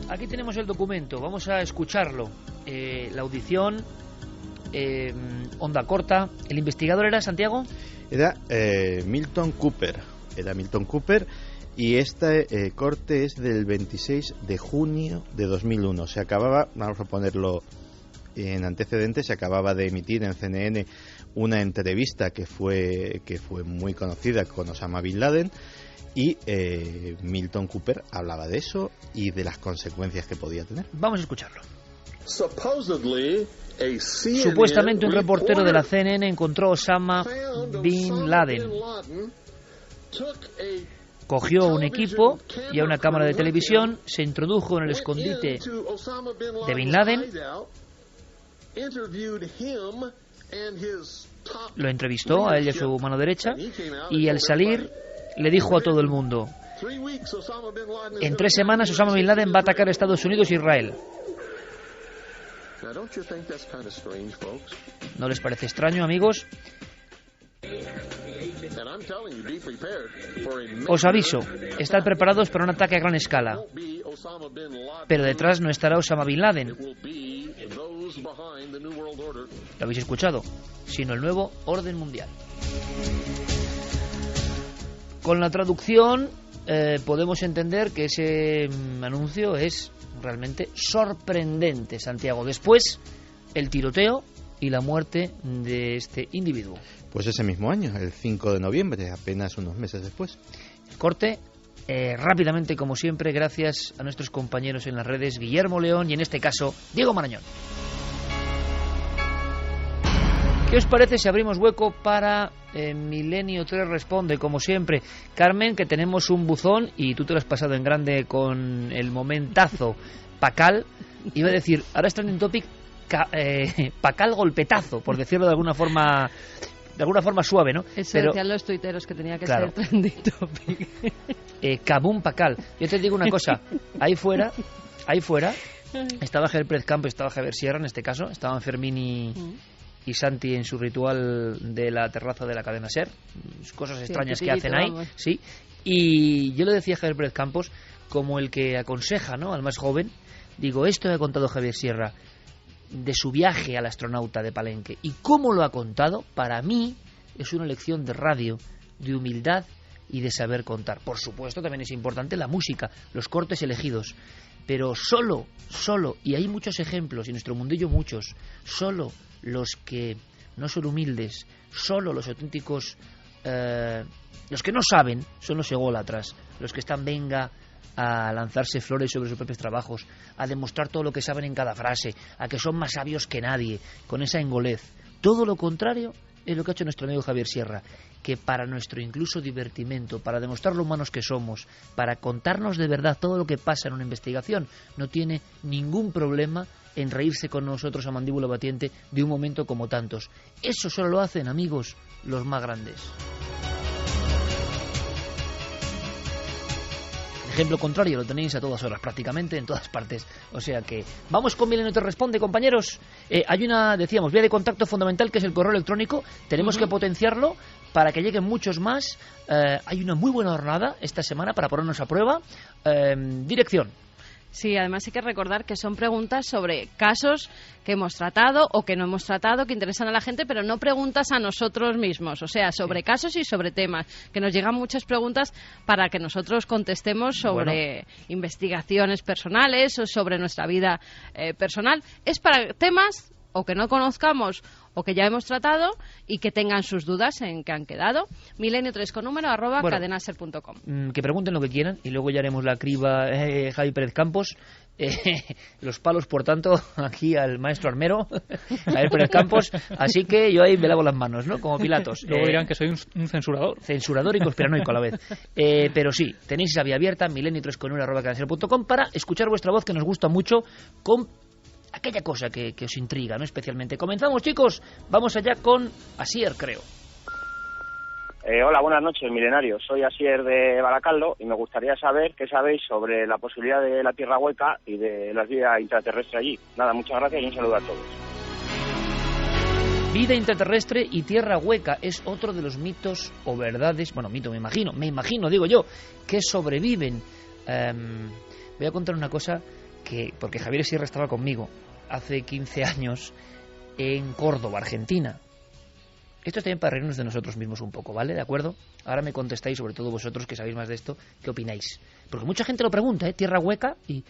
Aquí tenemos el documento, vamos a escucharlo. La audición, onda corta. ¿El investigador era, Santiago? Era Milton Cooper. Y este corte es del 26 de junio de 2001. Se acababa, vamos a ponerlo en antecedentes, se acababa de emitir en CNN una entrevista que fue muy conocida con Osama Bin Laden. Y Milton Cooper hablaba de eso y de las consecuencias que podía tener. Vamos a escucharlo. Supuestamente un reportero de la CNN encontró a Osama Bin Laden. Cogió un equipo y a una cámara de televisión, se introdujo en el escondite de Bin Laden, lo entrevistó a él y a su mano derecha, y al salir le dijo a todo el mundo: en 3 semanas Osama Bin Laden va a atacar a Estados Unidos e Israel. ¿No les parece extraño, amigos? Os aviso, estad preparados para un ataque a gran escala, pero detrás no estará Osama Bin Laden, lo habéis escuchado, sino el nuevo orden mundial. Con la traducción podemos entender que ese anuncio es realmente sorprendente, Santiago. Después, el tiroteo y la muerte de este individuo. Pues ese mismo año, el 5 de noviembre, apenas unos meses después. Corte, rápidamente como siempre, gracias a nuestros compañeros en las redes, Guillermo León y en este caso, Diego Marañón. ¿Qué os parece si abrimos hueco para Milenio 3 Responde? Como siempre, Carmen, que tenemos un buzón y tú te lo has pasado en grande con el momentazo Pacal. Iba a decir, ahora es trending topic Pacal golpetazo, por decirlo de alguna forma suave, ¿no? Eso pero decían los tuiteros, que tenía que claro, ser trending topic. Kabum Pacal. Yo te digo una cosa, ahí fuera estaba Javier Pérez Campos, estaba Javier Sierra en este caso, estaban Fermín y Santi en su ritual de la terraza de la cadena SER, cosas extrañas que hacen ahí, sí. Y yo le decía a Javier Pérez Campos, como el que aconseja, ¿no?, al más joven, digo, esto ha contado Javier Sierra de su viaje al astronauta de Palenque, y cómo lo ha contado, para mí es una lección de radio, de humildad y de saber contar. Por supuesto, también es importante la música, los cortes elegidos, pero solo, y hay muchos ejemplos, y en nuestro mundillo muchos, solo los que no son humildes, solo los auténticos, los que no saben, son los ególatras, los que están a lanzarse flores sobre sus propios trabajos, a demostrar todo lo que saben en cada frase, a que son más sabios que nadie, con esa engolez. Todo lo contrario es lo que ha hecho nuestro amigo Javier Sierra, que para nuestro incluso divertimento, para demostrar lo humanos que somos, para contarnos de verdad todo lo que pasa en una investigación, no tiene ningún problema en reírse con nosotros a mandíbula batiente de un momento como tantos. Eso solo lo hacen, amigos, los más grandes. Ejemplo contrario lo tenéis a todas horas, prácticamente en todas partes. O sea que vamos con Milenio Te Responde, compañeros. Hay una, decíamos, vía de contacto fundamental, que es el correo electrónico. Tenemos que potenciarlo para que lleguen muchos más. Hay una muy buena jornada esta semana para ponernos a prueba. Dirección. Sí, además hay que recordar que son preguntas sobre casos que hemos tratado o que no hemos tratado, que interesan a la gente, pero no preguntas a nosotros mismos, o sea, sobre casos y sobre temas, que nos llegan muchas preguntas para que nosotros contestemos sobre investigaciones personales o sobre nuestra vida personal. Es para temas o que no conozcamos o que ya hemos tratado y que tengan sus dudas en que han quedado. Milenio3 con número @ cadenaser.com. Que pregunten lo que quieran y luego ya haremos la criba, Javi Pérez Campos. Los palos, por tanto, aquí al maestro armero, Javier Pérez Campos. Así que yo ahí me lavo las manos, ¿no? Como Pilatos. Luego dirán que soy un censurador. Censurador y conspiranoico a la vez. Pero sí, tenéis esa vía abierta, milenio3 con número @ cadenaser.com, para escuchar vuestra voz, que nos gusta mucho, con aquella cosa que os intriga, ¿no? Especialmente. Comenzamos, chicos. Vamos allá con Asier, creo. Hola, buenas noches, milenarios. Soy Asier de Baracaldo y me gustaría saber qué sabéis sobre la posibilidad de la Tierra hueca y de la vida intraterrestre allí. Nada, muchas gracias y un saludo a todos. Vida intraterrestre y tierra hueca es otro de los mitos o verdades, bueno, mito me imagino, digo yo, que sobreviven. Voy a contar una cosa porque Javier Sierra estaba conmigo hace 15 años en Córdoba, Argentina. Esto es también para reírnos de nosotros mismos un poco, ¿vale? ¿De acuerdo? Ahora me contestáis, sobre todo vosotros que sabéis más de esto, ¿qué opináis? Porque mucha gente lo pregunta, Tierra Hueca, y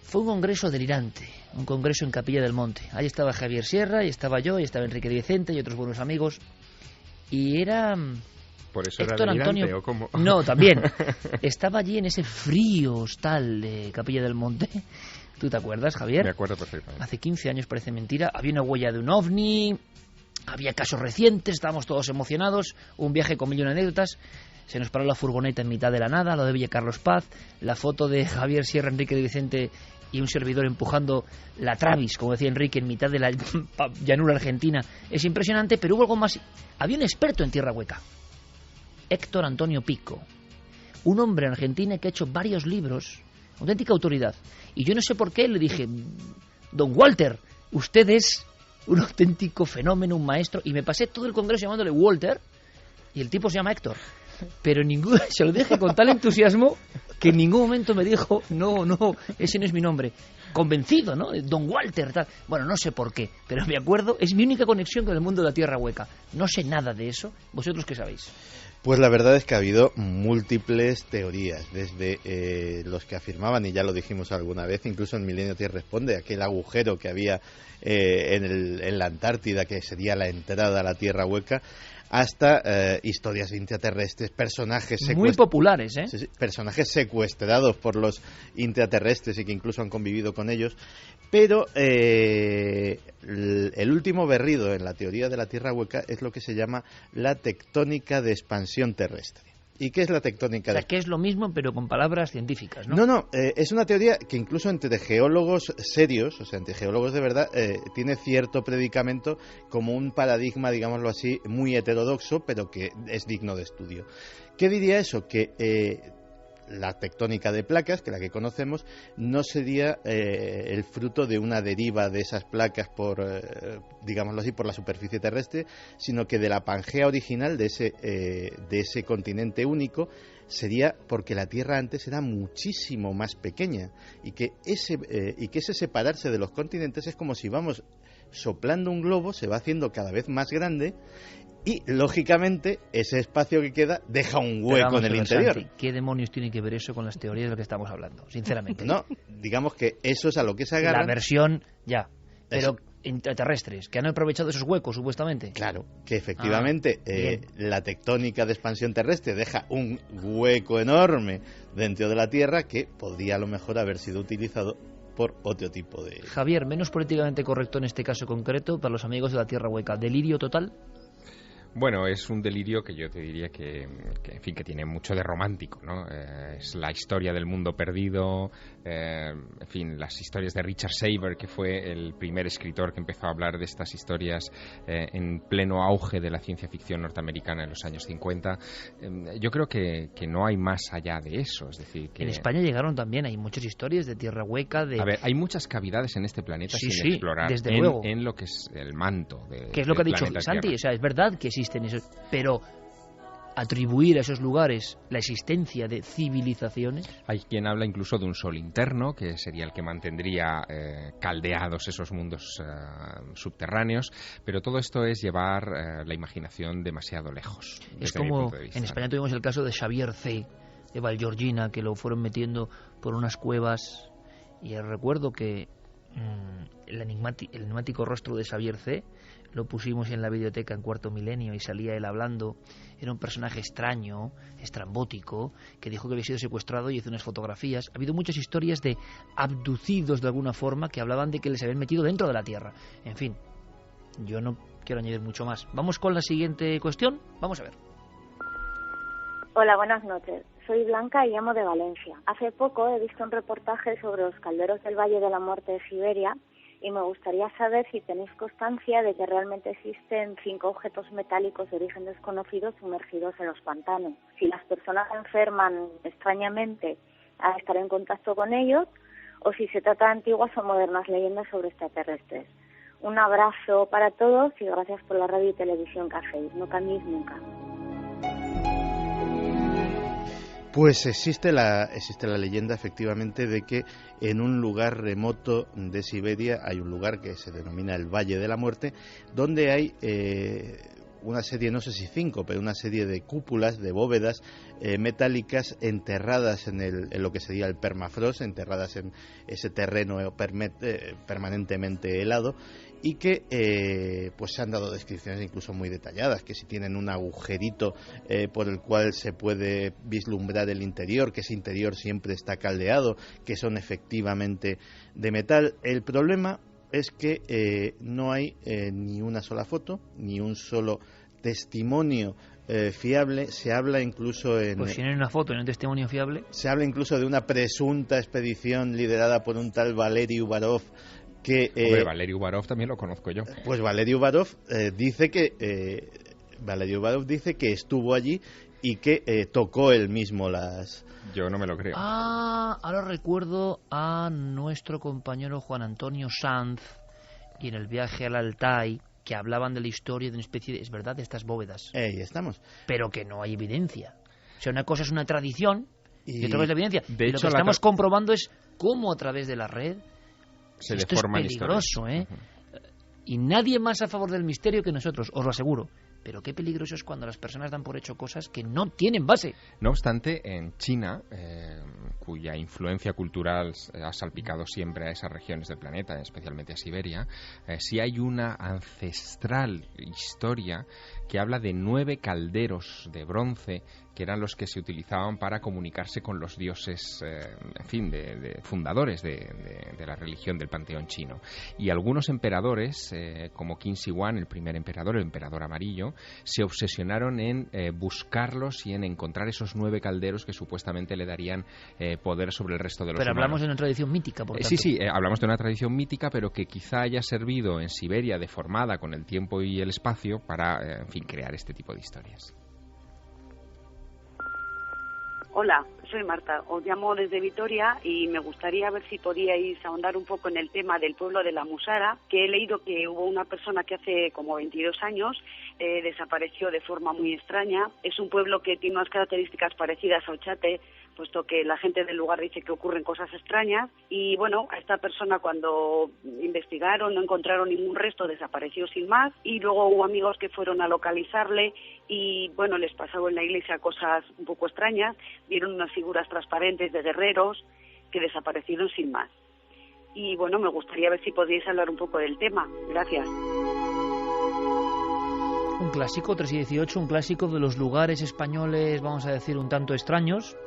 fue un congreso delirante, un congreso en Capilla del Monte. Ahí estaba Javier Sierra, y estaba yo, y estaba Enrique de Vicente, y otros buenos amigos, y era... ¿Por eso Héctor era delirante Antonio... o cómo? No, también. Estaba allí en ese frío hostal de Capilla del Monte. ¿Tú te acuerdas, Javier? Me acuerdo perfectamente. Hace 15 años, parece mentira. Había una huella de un ovni, había casos recientes, estábamos todos emocionados, un viaje con 1.000.000 de anécdotas. Se nos paró la furgoneta en mitad de la nada, lo de Villa Carlos Paz, la foto de Javier Sierra, Enrique de Vicente y un servidor empujando la Travis, como decía Enrique, en mitad de la llanura argentina. Es impresionante, pero hubo algo más. Había un experto en Tierra Hueca, Héctor Antonio Pico, un hombre en Argentina que ha hecho varios libros, auténtica autoridad. Y yo no sé por qué le dije, don Walter, usted es un auténtico fenómeno, un maestro. Y me pasé todo el congreso llamándole Walter, y el tipo se llama Héctor. Pero se lo dije con tal entusiasmo que en ningún momento me dijo, no, ese no es mi nombre. Convencido, ¿no? Don Walter, tal. Bueno, no sé por qué, pero me acuerdo, es mi única conexión con el mundo de la Tierra Hueca. No sé nada de eso. ¿Vosotros qué sabéis? Pues la verdad es que ha habido múltiples teorías, desde los que afirmaban, y ya lo dijimos alguna vez, incluso en Milenio Tierra Responde, aquel agujero que había en la Antártida, que sería la entrada a la Tierra Hueca, hasta historias intraterrestres, personajes muy populares, ¿eh? Sí, personajes secuestrados por los intraterrestres y que incluso han convivido con ellos. Pero el último berrido en la teoría de la Tierra Hueca es lo que se llama la tectónica de expansión terrestre. ¿Y qué es la tectónica? O sea, que es lo mismo, pero con palabras científicas, ¿no? No, es una teoría que incluso entre geólogos serios, o sea, entre geólogos de verdad, tiene cierto predicamento como un paradigma, digámoslo así, muy heterodoxo, pero que es digno de estudio. ¿Qué diría eso? Que la tectónica de placas, que la que conocemos, no sería el fruto de una deriva de esas placas por, digámoslo así, por la superficie terrestre, sino que de la Pangea original de ese continente único sería porque la Tierra antes era muchísimo más pequeña y que ese separarse de los continentes es como si vamos soplando un globo, se va haciendo cada vez más grande. Y, lógicamente, ese espacio que queda deja un hueco en el interior. Santi, ¿qué demonios tiene que ver eso con las teorías de lo que estamos hablando? Sinceramente. No, digamos que eso es a lo que se agarran. La versión, ya. Pero intraterrestres, que han aprovechado esos huecos, supuestamente. Claro, que efectivamente la tectónica de expansión terrestre deja un hueco enorme dentro de la Tierra que podría a lo mejor haber sido utilizado por otro tipo de... Javier, menos políticamente correcto en este caso concreto, para los amigos de la Tierra Hueca. ¿Delirio total? Bueno, es un delirio que yo te diría que en fin, que tiene mucho de romántico, ¿no? Es la historia del mundo perdido, en fin, las historias de Richard Saber, que fue el primer escritor que empezó a hablar de estas historias en pleno auge de la ciencia ficción norteamericana en los años 50. Yo creo que no hay más allá de eso, es decir, que... En España llegaron también, hay muchas historias de Tierra Hueca, de... A ver, hay muchas cavidades en este planeta sin explorar, desde luego. En lo que es el manto de... ¿Qué es lo que ha dicho Santi? O sea, es verdad que existen esos, pero atribuir a esos lugares la existencia de civilizaciones. Hay quien habla incluso de un sol interno, que sería el que mantendría caldeados esos mundos subterráneos, pero todo esto es llevar la imaginación demasiado lejos. Es como en España tuvimos el caso de Xavier C. de Vallgorgina, que lo fueron metiendo por unas cuevas, y recuerdo que el enigmático rostro de Xavier C. lo pusimos en la videoteca en Cuarto Milenio y salía él hablando. Era un personaje extraño, estrambótico, que dijo que había sido secuestrado y hizo unas fotografías. Ha habido muchas historias de abducidos de alguna forma que hablaban de que les habían metido dentro de la Tierra. En fin, yo no quiero añadir mucho más. Vamos con la siguiente cuestión. Vamos a ver. Hola, buenas noches. Soy Blanca y llamo de Valencia. Hace poco he visto un reportaje sobre los calderos del Valle de la Muerte de Siberia y me gustaría saber si tenéis constancia de que realmente existen 5 objetos metálicos de origen desconocido sumergidos en los pantanos. Si las personas se enferman extrañamente al estar en contacto con ellos, o si se trata de antiguas o modernas leyendas sobre extraterrestres. Un abrazo para todos y gracias por la radio y televisión que hacéis. No cambiéis nunca. Pues existe la leyenda, efectivamente, de que en un lugar remoto de Siberia hay un lugar que se denomina el Valle de la Muerte, donde hay una serie, no sé si 5, pero una serie de cúpulas, de bóvedas metálicas enterradas en lo que sería el permafrost, enterradas en ese terreno permanentemente helado, y que pues se han dado descripciones incluso muy detalladas, que si tienen un agujerito por el cual se puede vislumbrar el interior, que ese interior siempre está caldeado, que son efectivamente de metal. El problema es que no hay ni una sola foto, ni un solo testimonio fiable. Se habla incluso Pues si no hay una foto, no hay un testimonio fiable. Se habla incluso de una presunta expedición liderada por un tal Valery Uvarov, que Valery Uvarov también lo conozco yo. Pues Valery Uvarov dice que estuvo allí y que tocó él mismo las... Yo no me lo creo. Ahora recuerdo a nuestro compañero Juan Antonio Sanz y en el viaje al Altai, que hablaban de la historia de una especie de, es verdad, de estas bóvedas. Ahí estamos. Pero que no hay evidencia. O sea, una cosa es una tradición y otra cosa es la evidencia. De hecho, lo que estamos comprobando es cómo a través de la red se esto es historias. peligroso, Y nadie más a favor del misterio que nosotros, os lo aseguro. Pero qué peligroso es cuando las personas dan por hecho cosas que no tienen base. No obstante, en China, cuya influencia cultural ha salpicado siempre a esas regiones del planeta, especialmente a Siberia, sí hay una ancestral historia que habla de 9 calderos de bronce que eran los que se utilizaban para comunicarse con los dioses, de fundadores de la religión del panteón chino. Y algunos emperadores, como Qin Shi Huang, el primer emperador, el emperador amarillo, se obsesionaron en buscarlos y en encontrar esos 9 calderos que supuestamente le darían poder sobre el resto de los humanos. Pero hablamos de una tradición mítica, por tanto. Sí, hablamos de una tradición mítica, pero que quizá haya servido en Siberia, deformada con el tiempo y el espacio, para, crear este tipo de historias. Hola, soy Marta, os llamo desde Vitoria y me gustaría ver si podíais ahondar un poco en el tema del pueblo de la Musara, que he leído que hubo una persona que hace como 22 años desapareció de forma muy extraña. Es un pueblo que tiene unas características parecidas a Ochate, puesto que la gente del lugar dice que ocurren cosas extrañas y bueno, a esta persona cuando investigaron no encontraron ningún resto, desapareció sin más y luego hubo amigos que fueron a localizarle y bueno, les pasó en la iglesia cosas un poco extrañas, vieron unas figuras transparentes de guerreros que desaparecieron sin más. Y bueno, me gustaría ver si podíais hablar un poco del tema. Gracias. Un clásico, 3 y 18, un clásico de los lugares españoles, vamos a decir, un tanto extraños,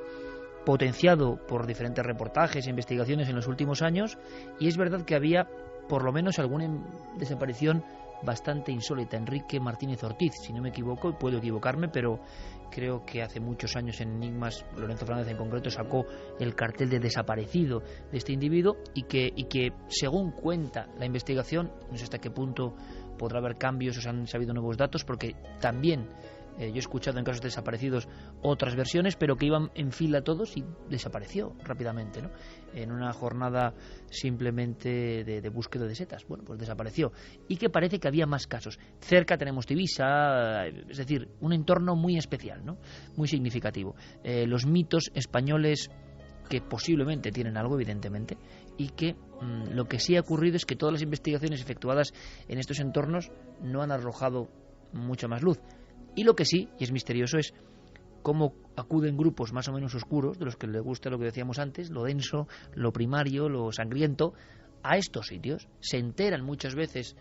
potenciado por diferentes reportajes e investigaciones en los últimos años, y es verdad que había por lo menos alguna desaparición bastante insólita. Enrique Martínez Ortiz, si no me equivoco, y puedo equivocarme, pero creo que hace muchos años en Enigmas, Lorenzo Fernández en concreto sacó el cartel de desaparecido de este individuo y que según cuenta la investigación, no sé hasta qué punto podrá haber cambios o se han sabido nuevos datos, porque también yo he escuchado en casos desaparecidos otras versiones, pero que iban en fila todos y desapareció rápidamente, ¿no? En una jornada simplemente de búsqueda de setas. Bueno, pues desapareció. Y que parece que había más casos. Cerca tenemos Tivisa, es decir, un entorno muy especial, ¿no? Muy significativo. Los mitos españoles que posiblemente tienen algo, evidentemente, y que lo que sí ha ocurrido es que todas las investigaciones efectuadas en estos entornos no han arrojado mucha más luz. Y lo que sí, y es misterioso, es cómo acuden grupos más o menos oscuros, de los que les gusta lo que decíamos antes, lo denso, lo primario, lo sangriento, a estos sitios. Se enteran muchas veces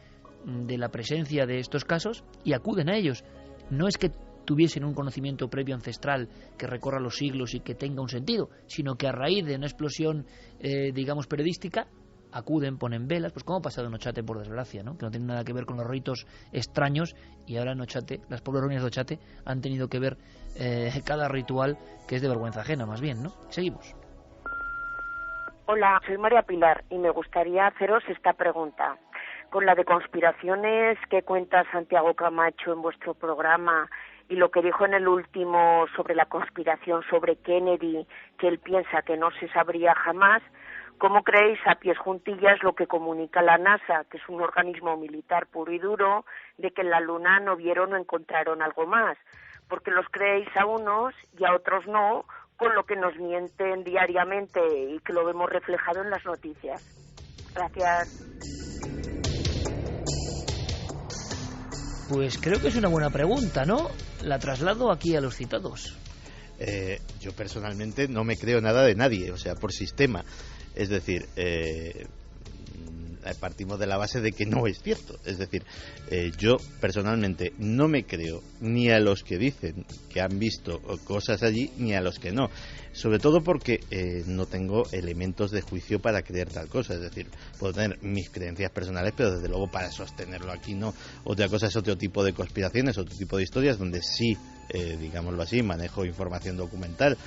de la presencia de estos casos y acuden a ellos. No es que tuviesen un conocimiento previo ancestral que recorra los siglos y que tenga un sentido, sino que a raíz de una explosión, digamos, periodística, acuden, ponen velas, pues como ha pasado en Ochate, por desgracia, ¿no? Que no tiene nada que ver con los ritos extraños, y ahora en Ochate, las pobres ruinas de Ochate han tenido que ver cada ritual que es de vergüenza ajena, más bien, ¿no? Seguimos. Hola, soy María Pilar y me gustaría haceros esta pregunta. Con la de conspiraciones que cuenta Santiago Camacho en vuestro programa y lo que dijo en el último sobre la conspiración sobre Kennedy, que él piensa que no se sabría jamás, ¿cómo creéis a pies juntillas lo que comunica la NASA, que es un organismo militar puro y duro, de que en la Luna no vieron o encontraron algo más? Porque los creéis a unos y a otros no, con lo que nos mienten diariamente y que lo vemos reflejado en las noticias. Gracias. Pues creo que es una buena pregunta, ¿no? La traslado aquí a los citados. Yo personalmente no me creo nada de nadie, o sea, por sistema. Es decir, partimos de la base de que no es cierto. Es decir, yo personalmente no me creo ni a los que dicen que han visto cosas allí, ni a los que no. Sobre todo porque no tengo elementos de juicio para creer tal cosa. Es decir, puedo tener mis creencias personales, pero desde luego para sostenerlo aquí no. Otra cosa es otro tipo de conspiraciones, otro tipo de historias donde sí, digámoslo así, manejo información documental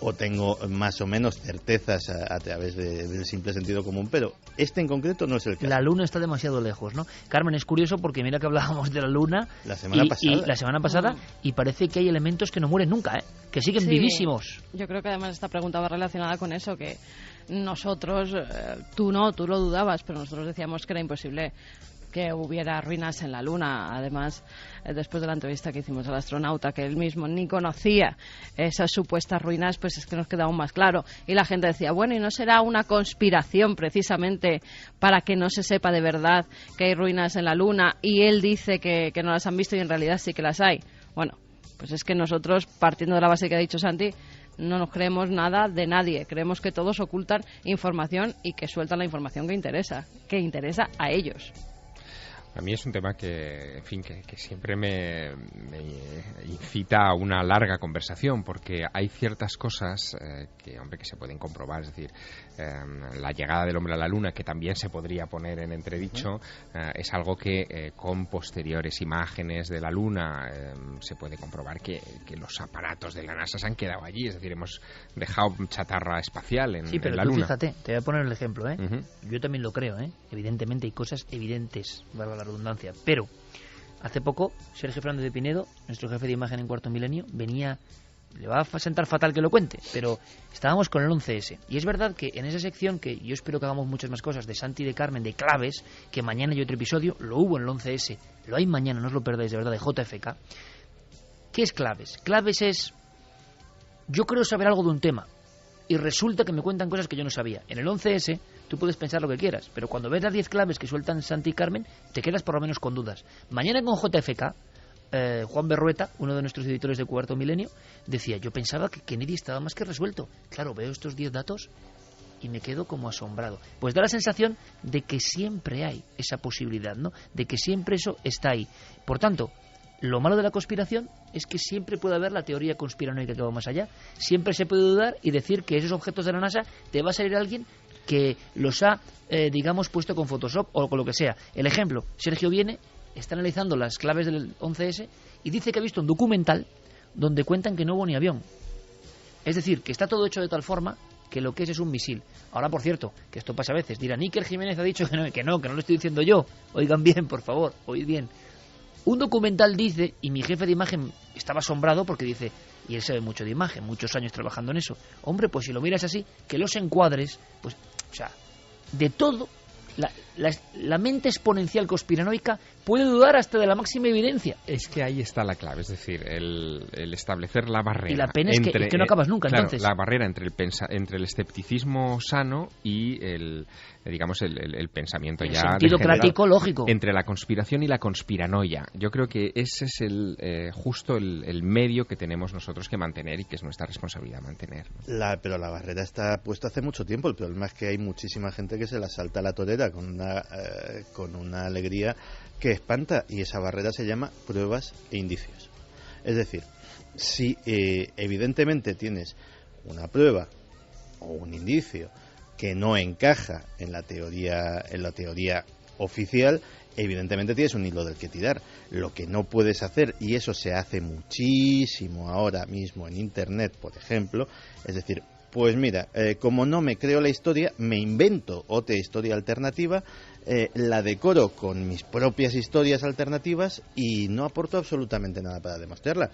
o tengo más o menos certezas a través del simple sentido común, pero este en concreto no es el caso. La luna está demasiado lejos, ¿no? Carmen, es curioso porque mira que hablábamos de la luna la semana pasada y parece que hay elementos que no mueren nunca, que siguen vivísimos. Yo creo que además esta pregunta va relacionada con eso, que nosotros, tú lo dudabas, pero nosotros decíamos que era imposible que hubiera ruinas en la Luna. Además, después de la entrevista que hicimos al astronauta, que él mismo ni conocía esas supuestas ruinas, pues es que nos queda aún más claro. Y la gente decía, bueno, ¿y no será una conspiración precisamente para que no se sepa de verdad que hay ruinas en la Luna? Y él dice que no las han visto y en realidad sí que las hay. Bueno, pues es que nosotros, partiendo de la base que ha dicho Santi, no nos creemos nada de nadie. Creemos que todos ocultan información y que sueltan la información que interesa a ellos. A mí es un tema que, en fin, que siempre me incita a una larga conversación, porque hay ciertas cosas que se pueden comprobar. Es decir, la llegada del hombre a la Luna, que también se podría poner en entredicho, es algo que con posteriores imágenes de la Luna se puede comprobar que los aparatos de la NASA se han quedado allí. Es decir, hemos dejado chatarra espacial en la Luna. Sí, pero tú fíjate, te voy a poner el ejemplo, Yo también lo creo, Evidentemente hay cosas evidentes, valga la redundancia, pero hace poco Sergio Fernández de Pinedo, nuestro jefe de imagen en Cuarto Milenio, venía, le va a sentar fatal que lo cuente, pero estábamos con el 11S, y es verdad que en esa sección, que yo espero que hagamos muchas más cosas, de Santi y de Carmen, de claves, que mañana hay otro episodio, lo hubo en el 11S, lo hay mañana, no os lo perdáis, de verdad, de JFK. ¿Qué es claves? Claves es, yo creo saber algo de un tema, y resulta que me cuentan cosas que yo no sabía. En el 11S tú puedes pensar lo que quieras, pero cuando ves las 10 claves que sueltan Santi y Carmen, te quedas por lo menos con dudas. Mañana con JFK, Juan Berrueta, uno de nuestros editores de Cuarto Milenio, decía, yo pensaba que Kennedy estaba más que resuelto. Claro, veo estos 10 datos y me quedo como asombrado. Pues da la sensación de que siempre hay esa posibilidad, ¿no? De que siempre eso está ahí. Por tanto, lo malo de la conspiración es que siempre puede haber la teoría conspiranoica que va más allá. Siempre se puede dudar y decir que esos objetos de la NASA te va a salir alguien que los ha, puesto con Photoshop o con lo que sea. El ejemplo, Sergio viene, está analizando las claves del 11S y dice que ha visto un documental donde cuentan que no hubo ni avión. Es decir, que está todo hecho de tal forma que lo que es un misil. Ahora, por cierto, que esto pasa a veces, dirán, Iker Jiménez ha dicho que no lo estoy diciendo yo. Oigan bien, por favor, oíd bien. Un documental dice, y mi jefe de imagen estaba asombrado porque dice, y él sabe mucho de imagen, muchos años trabajando en eso. Hombre, pues si lo miras así, que los encuadres, pues, o sea, de todo, la mente exponencial conspiranoica puede dudar hasta de la máxima evidencia. Es que ahí está la clave, es decir, el establecer la barrera. Y la pena es que no acabas nunca, claro, entonces. La barrera entre el escepticismo sano y el pensamiento ya sentido práctico, lógico. Entre la conspiración y la conspiranoia. Yo creo que ese es justo el medio que tenemos nosotros que mantener y que es nuestra responsabilidad mantener, ¿no? Pero la barrera está puesta hace mucho tiempo. El problema es que hay muchísima gente que se la salta a la torera con una alegría que espanta, y esa barrera se llama pruebas e indicios. Es decir, si evidentemente tienes una prueba o un indicio que no encaja en la teoría oficial, evidentemente tienes un hilo del que tirar. Lo que no puedes hacer, y eso se hace muchísimo ahora mismo en Internet, por ejemplo, es decir, pues mira, como no me creo la historia, me invento otra historia alternativa, la decoro con mis propias historias alternativas y no aporto absolutamente nada para demostrarla.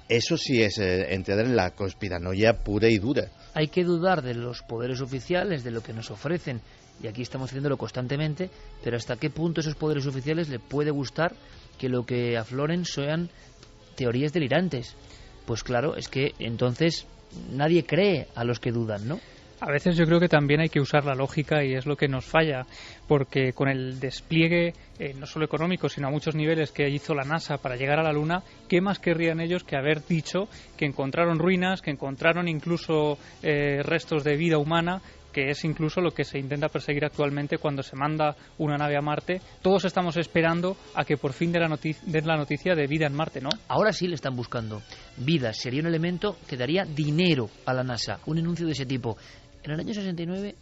Eso sí es entrar en la conspiranoia pura y dura. Hay que dudar de los poderes oficiales, de lo que nos ofrecen, y aquí estamos haciéndolo constantemente, pero hasta qué punto esos poderes oficiales le puede gustar que lo que afloren sean teorías delirantes. Pues claro, es que entonces nadie cree a los que dudan, ¿no? A veces yo creo que también hay que usar la lógica y es lo que nos falla, porque con el despliegue, no solo económico, sino a muchos niveles que hizo la NASA para llegar a la Luna, ¿qué más querrían ellos que haber dicho que encontraron ruinas, que encontraron incluso restos de vida humana, que es incluso lo que se intenta perseguir actualmente cuando se manda una nave a Marte? Todos estamos esperando a que por fin den la noticia de vida en Marte, ¿no? Ahora sí le están buscando. Vida sería un elemento que daría dinero a la NASA, un anuncio de ese tipo. En el año 69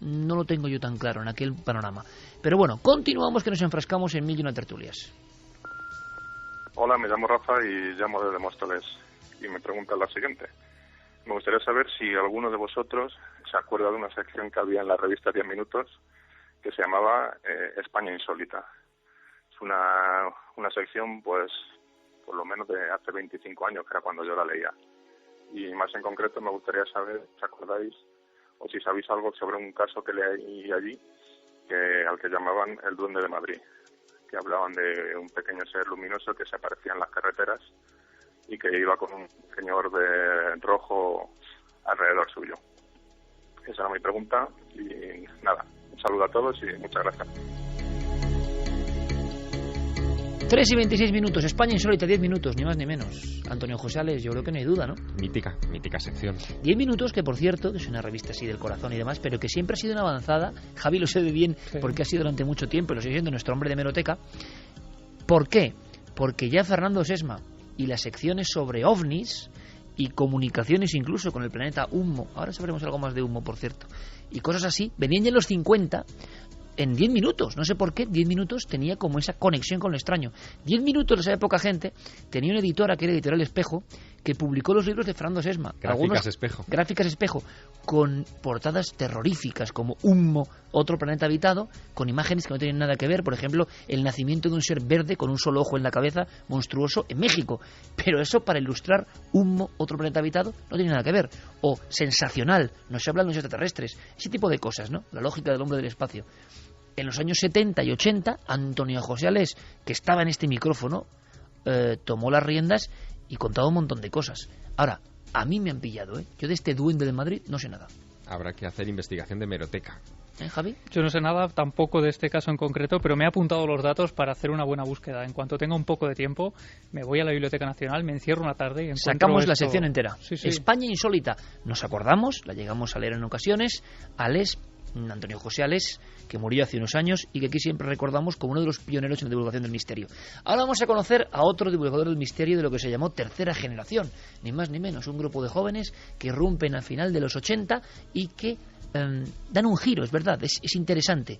no lo tengo yo tan claro en aquel panorama. Pero bueno, continuamos, que nos enfrascamos en mil y una tertulias. Hola, me llamo Rafa y llamo desde Móstoles. Y me pregunta la siguiente. Me gustaría saber si alguno de vosotros se acuerda de una sección que había en la revista 10 Minutos que se llamaba España Insólita. Es una sección, pues, por lo menos de hace 25 años, que era cuando yo la leía. Y más en concreto me gustaría saber, ¿os acordáis? O si sabéis algo sobre un caso que leí allí, al que llamaban el Duende de Madrid, que hablaban de un pequeño ser luminoso que se aparecía en las carreteras y que iba con un señor de rojo alrededor suyo. Esa era mi pregunta y nada, un saludo a todos y muchas gracias. 3 y 26 minutos, España Insólita, 10 minutos, ni más ni menos. Antonio José Ales, yo creo que no hay duda, ¿no? Mítica sección. 10 minutos, que por cierto, que es una revista así del corazón y demás, pero que siempre ha sido una avanzada. Javi lo sabe bien, porque ha sido durante mucho tiempo, y lo sigue siendo nuestro hombre de hemeroteca. ¿Por qué? Porque ya Fernando Sesma y las secciones sobre ovnis y comunicaciones incluso con el planeta Humo, ahora sabremos algo más de Humo, por cierto, y cosas así, venían ya en los 50 en 10 minutos, no sé por qué, 10 minutos tenía como esa conexión con lo extraño. 10 minutos de esa época, gente, tenía una editora que era Editorial Espejo, que publicó los libros de Fernando Sesma. Gráficas Espejo, con portadas terroríficas como Humo, otro planeta habitado, con imágenes que no tienen nada que ver. Por ejemplo, el nacimiento de un ser verde con un solo ojo en la cabeza, monstruoso, en México. Pero eso, para ilustrar Humo, otro planeta habitado, no tiene nada que ver. O Sensacional, no se habla de los extraterrestres. Ese tipo de cosas, ¿no? La lógica del hombre del espacio. En los años 70 y 80, Antonio José Ales, que estaba en este micrófono, tomó las riendas y contaba un montón de cosas. Ahora, a mí me han pillado, ¿eh? Yo de este Duende de Madrid no sé nada. Habrá que hacer investigación de hemeroteca. Javi? Yo no sé nada tampoco de este caso en concreto, pero me he apuntado los datos para hacer una buena búsqueda. En cuanto tenga un poco de tiempo, me voy a la Biblioteca Nacional, me encierro una tarde y sacamos la sección entera. Sí, sí. España Insólita. Nos acordamos, la llegamos a leer en ocasiones, Antonio José Ales, que murió hace unos años y que aquí siempre recordamos como uno de los pioneros en la divulgación del misterio. Ahora vamos a conocer a otro divulgador del misterio de lo que se llamó Tercera Generación, ni más ni menos, un grupo de jóvenes que irrumpen al final de los 80 y que dan un giro, es verdad, es interesante.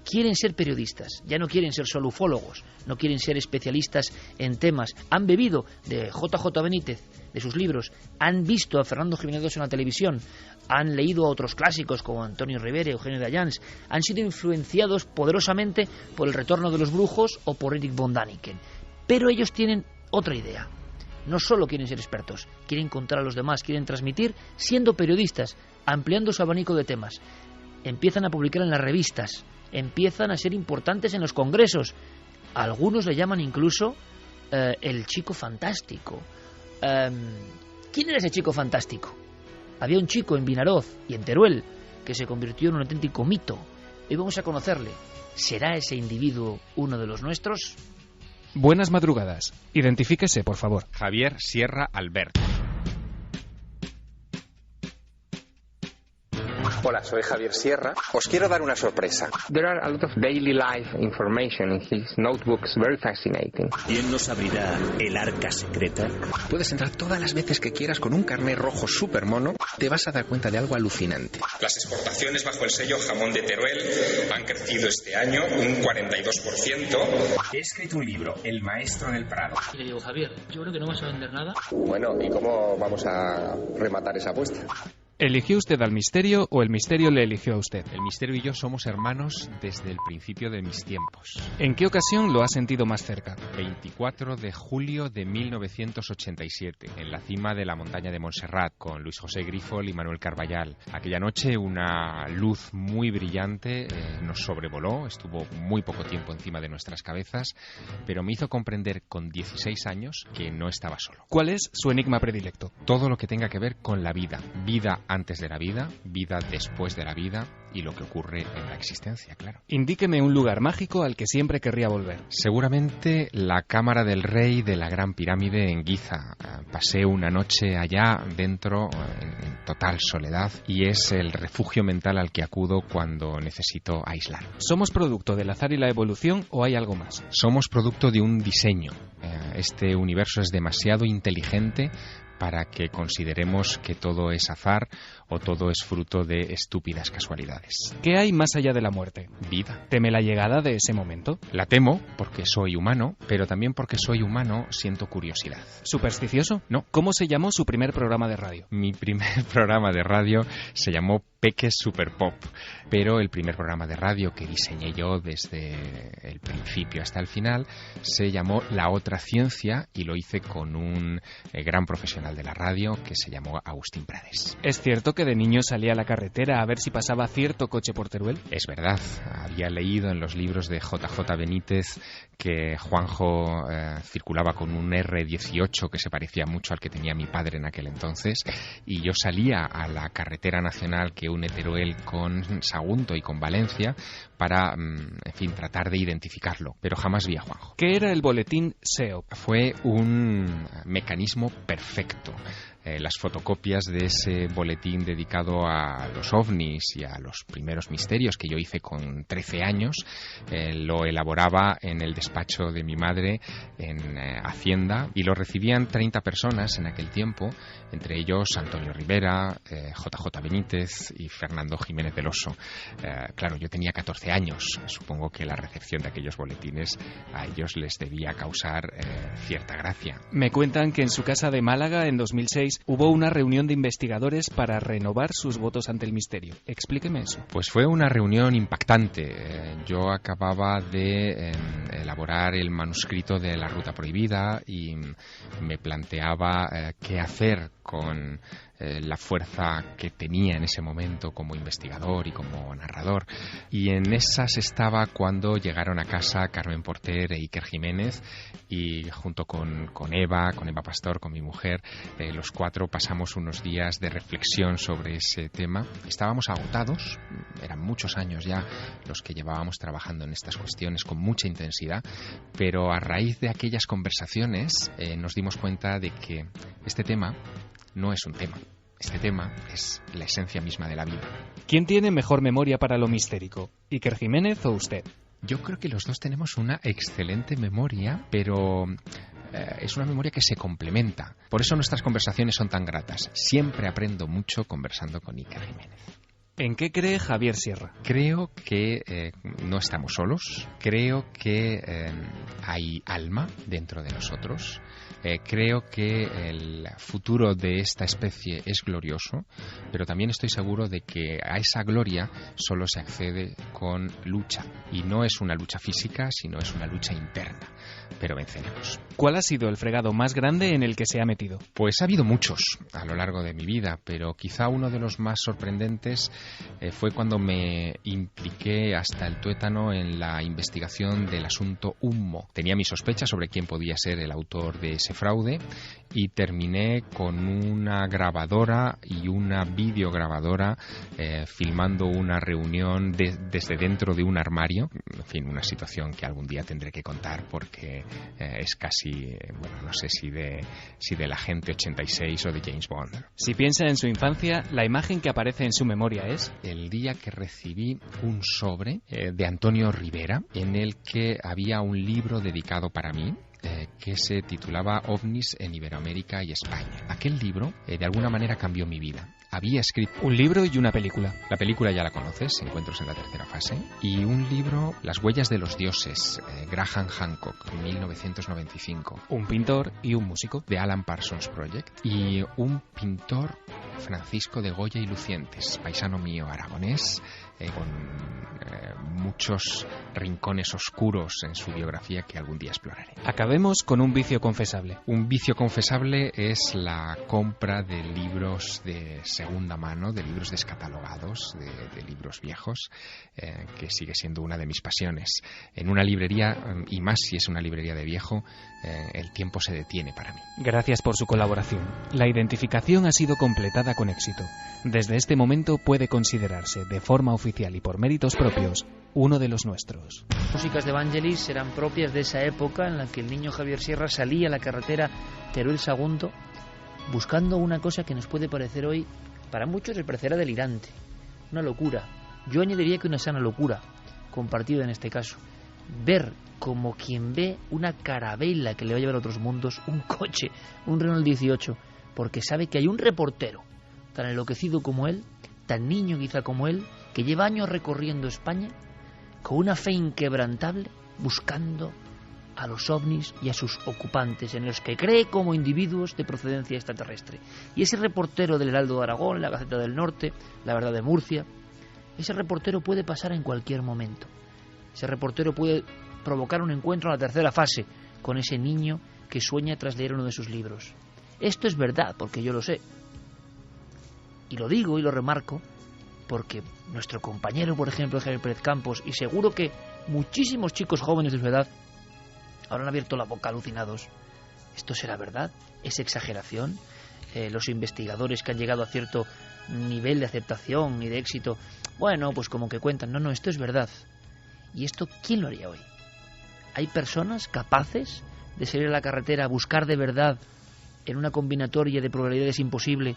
Quieren ser periodistas, ya no quieren ser solo ufólogos, no quieren ser especialistas en temas. Han bebido de JJ Benítez, de sus libros, han visto a Fernando Jiménez en la televisión, han leído a otros clásicos como Antonio Rivera, Eugenio de Ayans, han sido influenciados poderosamente por El Retorno de los Brujos o por Erich von Däniken. Pero ellos tienen otra idea. No solo quieren ser expertos, quieren contar a los demás, quieren transmitir siendo periodistas, ampliando su abanico de temas. Empiezan a publicar en las revistas, empiezan a ser importantes en los congresos. Algunos le llaman incluso el chico fantástico. ¿Quién era ese chico fantástico? Había un chico en Vinaroz y en Teruel que se convirtió en un auténtico mito. Hoy vamos a conocerle. ¿Será ese individuo uno de los nuestros? Buenas madrugadas. Identifíquese, por favor. Javier Sierra Albert. Hola, soy Javier Sierra. Os quiero dar una sorpresa. There are a lot of daily life information in his notebooks, very fascinating. ¿Quién nos abrirá el arca secreta? Puedes entrar todas las veces que quieras con un carnet rojo super mono. Te vas a dar cuenta de algo alucinante. Las exportaciones bajo el sello Jamón de Teruel han crecido este año un 42%. He escrito un libro, El Maestro del Prado. Y le digo, Javier, yo creo que no vas a vender nada. Bueno, ¿y cómo vamos a rematar esa apuesta? ¿Eligió usted al misterio o el misterio le eligió a usted? El misterio y yo somos hermanos desde el principio de mis tiempos. ¿En qué ocasión lo ha sentido más cerca? 24 de julio de 1987, en la cima de la montaña de Montserrat, con Luis José Grifol y Manuel Carballal. Aquella noche una luz muy brillante nos sobrevoló, estuvo muy poco tiempo encima de nuestras cabezas, pero me hizo comprender con 16 años que no estaba solo. ¿Cuál es su enigma predilecto? Todo lo que tenga que ver con la vida. Vida antes de la vida, vida después de la vida y lo que ocurre en la existencia, claro. Indíqueme un lugar mágico al que siempre querría volver. Seguramente la cámara del rey de la Gran Pirámide en Giza. Pasé una noche allá dentro en total soledad y es el refugio mental al que acudo cuando necesito aislar. ¿Somos producto del azar y la evolución o hay algo más? Somos producto de un diseño. Este universo es demasiado inteligente para que consideremos que todo es azar o todo es fruto de estúpidas casualidades. ¿Qué hay más allá de la muerte? Vida. ¿Teme la llegada de ese momento? La temo porque soy humano, pero también porque soy humano siento curiosidad. ¿Supersticioso? No. ¿Cómo se llamó su primer programa de radio? Mi primer programa de radio se llamó Peques Super Pop, pero el primer programa de radio que diseñé yo desde el principio hasta el final se llamó La Otra Ciencia y lo hice con un gran profesional de la radio que se llamó Agustín Prades. ¿Es cierto que de niño salía a la carretera a ver si pasaba cierto coche por Teruel? Es verdad, había leído en los libros de JJ Benítez que Juanjo circulaba con un R18 que se parecía mucho al que tenía mi padre en aquel entonces y yo salía a la carretera nacional que une Teruel con Sagunto y con Valencia para, en fin, tratar de identificarlo, pero jamás vi a Juanjo. ¿Qué era el boletín SEO? Fue un mecanismo perfecto. Las fotocopias de ese boletín dedicado a los ovnis y a los primeros misterios que yo hice con 13 años, lo elaboraba en el despacho de mi madre en Hacienda y lo recibían 30 personas en aquel tiempo, entre ellos Antonio Rivera, JJ Benítez y Fernando Jiménez del Oso. Claro, yo tenía 14 años, supongo que la recepción de aquellos boletines a ellos les debía causar cierta gracia. Me cuentan que en su casa de Málaga en 2006 hubo una reunión de investigadores para renovar sus votos ante el misterio. Explíqueme eso. Pues fue una reunión impactante. Yo acababa de elaborar el manuscrito de La Ruta Prohibida y me planteaba qué hacer con la fuerza que tenía en ese momento como investigador y como narrador. Y en esas estaba cuando llegaron a casa Carmen Porter e Iker Jiménez y junto con Eva Pastor, con mi mujer, los cuatro pasamos unos días de reflexión sobre ese tema. Estábamos agotados, eran muchos años ya los que llevábamos trabajando en estas cuestiones con mucha intensidad, pero a raíz de aquellas conversaciones nos dimos cuenta de que este tema no es un tema. Este tema es la esencia misma de la vida. ¿Quién tiene mejor memoria para lo mistérico? ¿Iker Jiménez o usted? Yo creo que los dos tenemos una excelente memoria, pero es una memoria que se complementa. Por eso nuestras conversaciones son tan gratas. Siempre aprendo mucho conversando con Iker Jiménez. ¿En qué cree Javier Sierra? Creo que no estamos solos. Creo que hay alma dentro de nosotros. Creo que el futuro de esta especie es glorioso, pero también estoy seguro de que a esa gloria solo se accede con lucha. Y no es una lucha física, sino es una lucha interna. Pero venceremos. ¿Cuál ha sido el fregado más grande en el que se ha metido? Pues ha habido muchos a lo largo de mi vida, pero quizá uno de los más sorprendentes fue cuando me impliqué hasta el tuétano en la investigación del asunto Hummo. Tenía mis sospechas sobre quién podía ser el autor de ese fraude y terminé con una grabadora y una videograbadora filmando una reunión desde dentro de un armario. En fin, una situación que algún día tendré que contar porque es casi, bueno, no sé si del Agente 86 o de James Bond. Si piensa en su infancia, la imagen que aparece en su memoria es... El día que recibí un sobre de Antonio Rivera en el que había un libro dedicado para mí, que se titulaba OVNIs en Iberoamérica y España. Aquel libro, de alguna manera, cambió mi vida. Había escrito... Un libro y una película. La película ya la conoces, Encuentros en la tercera fase. Y un libro, Las huellas de los dioses, Graham Hancock, 1995. Un pintor y un músico. The Alan Parsons Project. Y un pintor Francisco de Goya y Lucientes, paisano mío aragonés, con muchos rincones oscuros en su biografía que algún día exploraré. Acabemos con un vicio confesable. Un vicio confesable es la compra de libros de segunda mano, de libros descatalogados, de libros viejos, que sigue siendo una de mis pasiones. En una librería, y más si es una librería de viejo, el tiempo se detiene para mí. Gracias por su colaboración. La identificación ha sido completada con éxito. Desde este momento puede considerarse, de forma oficial y por méritos propios, uno de los nuestros. Las músicas de Vangelis eran propias de esa época en la que el niño Javier Sierra salía a la carretera Teruel-Sagunto buscando una cosa que nos puede parecer hoy, para muchos les parecerá delirante, una locura. Yo añadiría que una sana locura, compartida en este caso. Ver como quien ve una carabela que le va a llevar a otros mundos, un coche, un Renault 18, porque sabe que hay un reportero tan enloquecido como él, tan niño quizá como él, que lleva años recorriendo España con una fe inquebrantable, buscando a los ovnis y a sus ocupantes, en los que cree como individuos de procedencia extraterrestre. Y ese reportero del Heraldo de Aragón, la Gaceta del Norte, La Verdad de Murcia, ese reportero puede pasar en cualquier momento. Ese reportero puede provocar un encuentro en la tercera fase con ese niño que sueña tras leer uno de sus libros. Esto es verdad, porque yo lo sé. Y lo digo y lo remarco porque nuestro compañero, por ejemplo, Javier Pérez Campos, y seguro que muchísimos chicos jóvenes de su edad habrán abierto la boca alucinados. ¿Esto será verdad? ¿Es exageración? Los investigadores que han llegado a cierto nivel de aceptación y de éxito, bueno, pues como que cuentan. No, esto es verdad. ¿Y esto quién lo haría hoy? ¿Hay personas capaces de salir a la carretera a buscar de verdad, en una combinatoria de probabilidades imposible,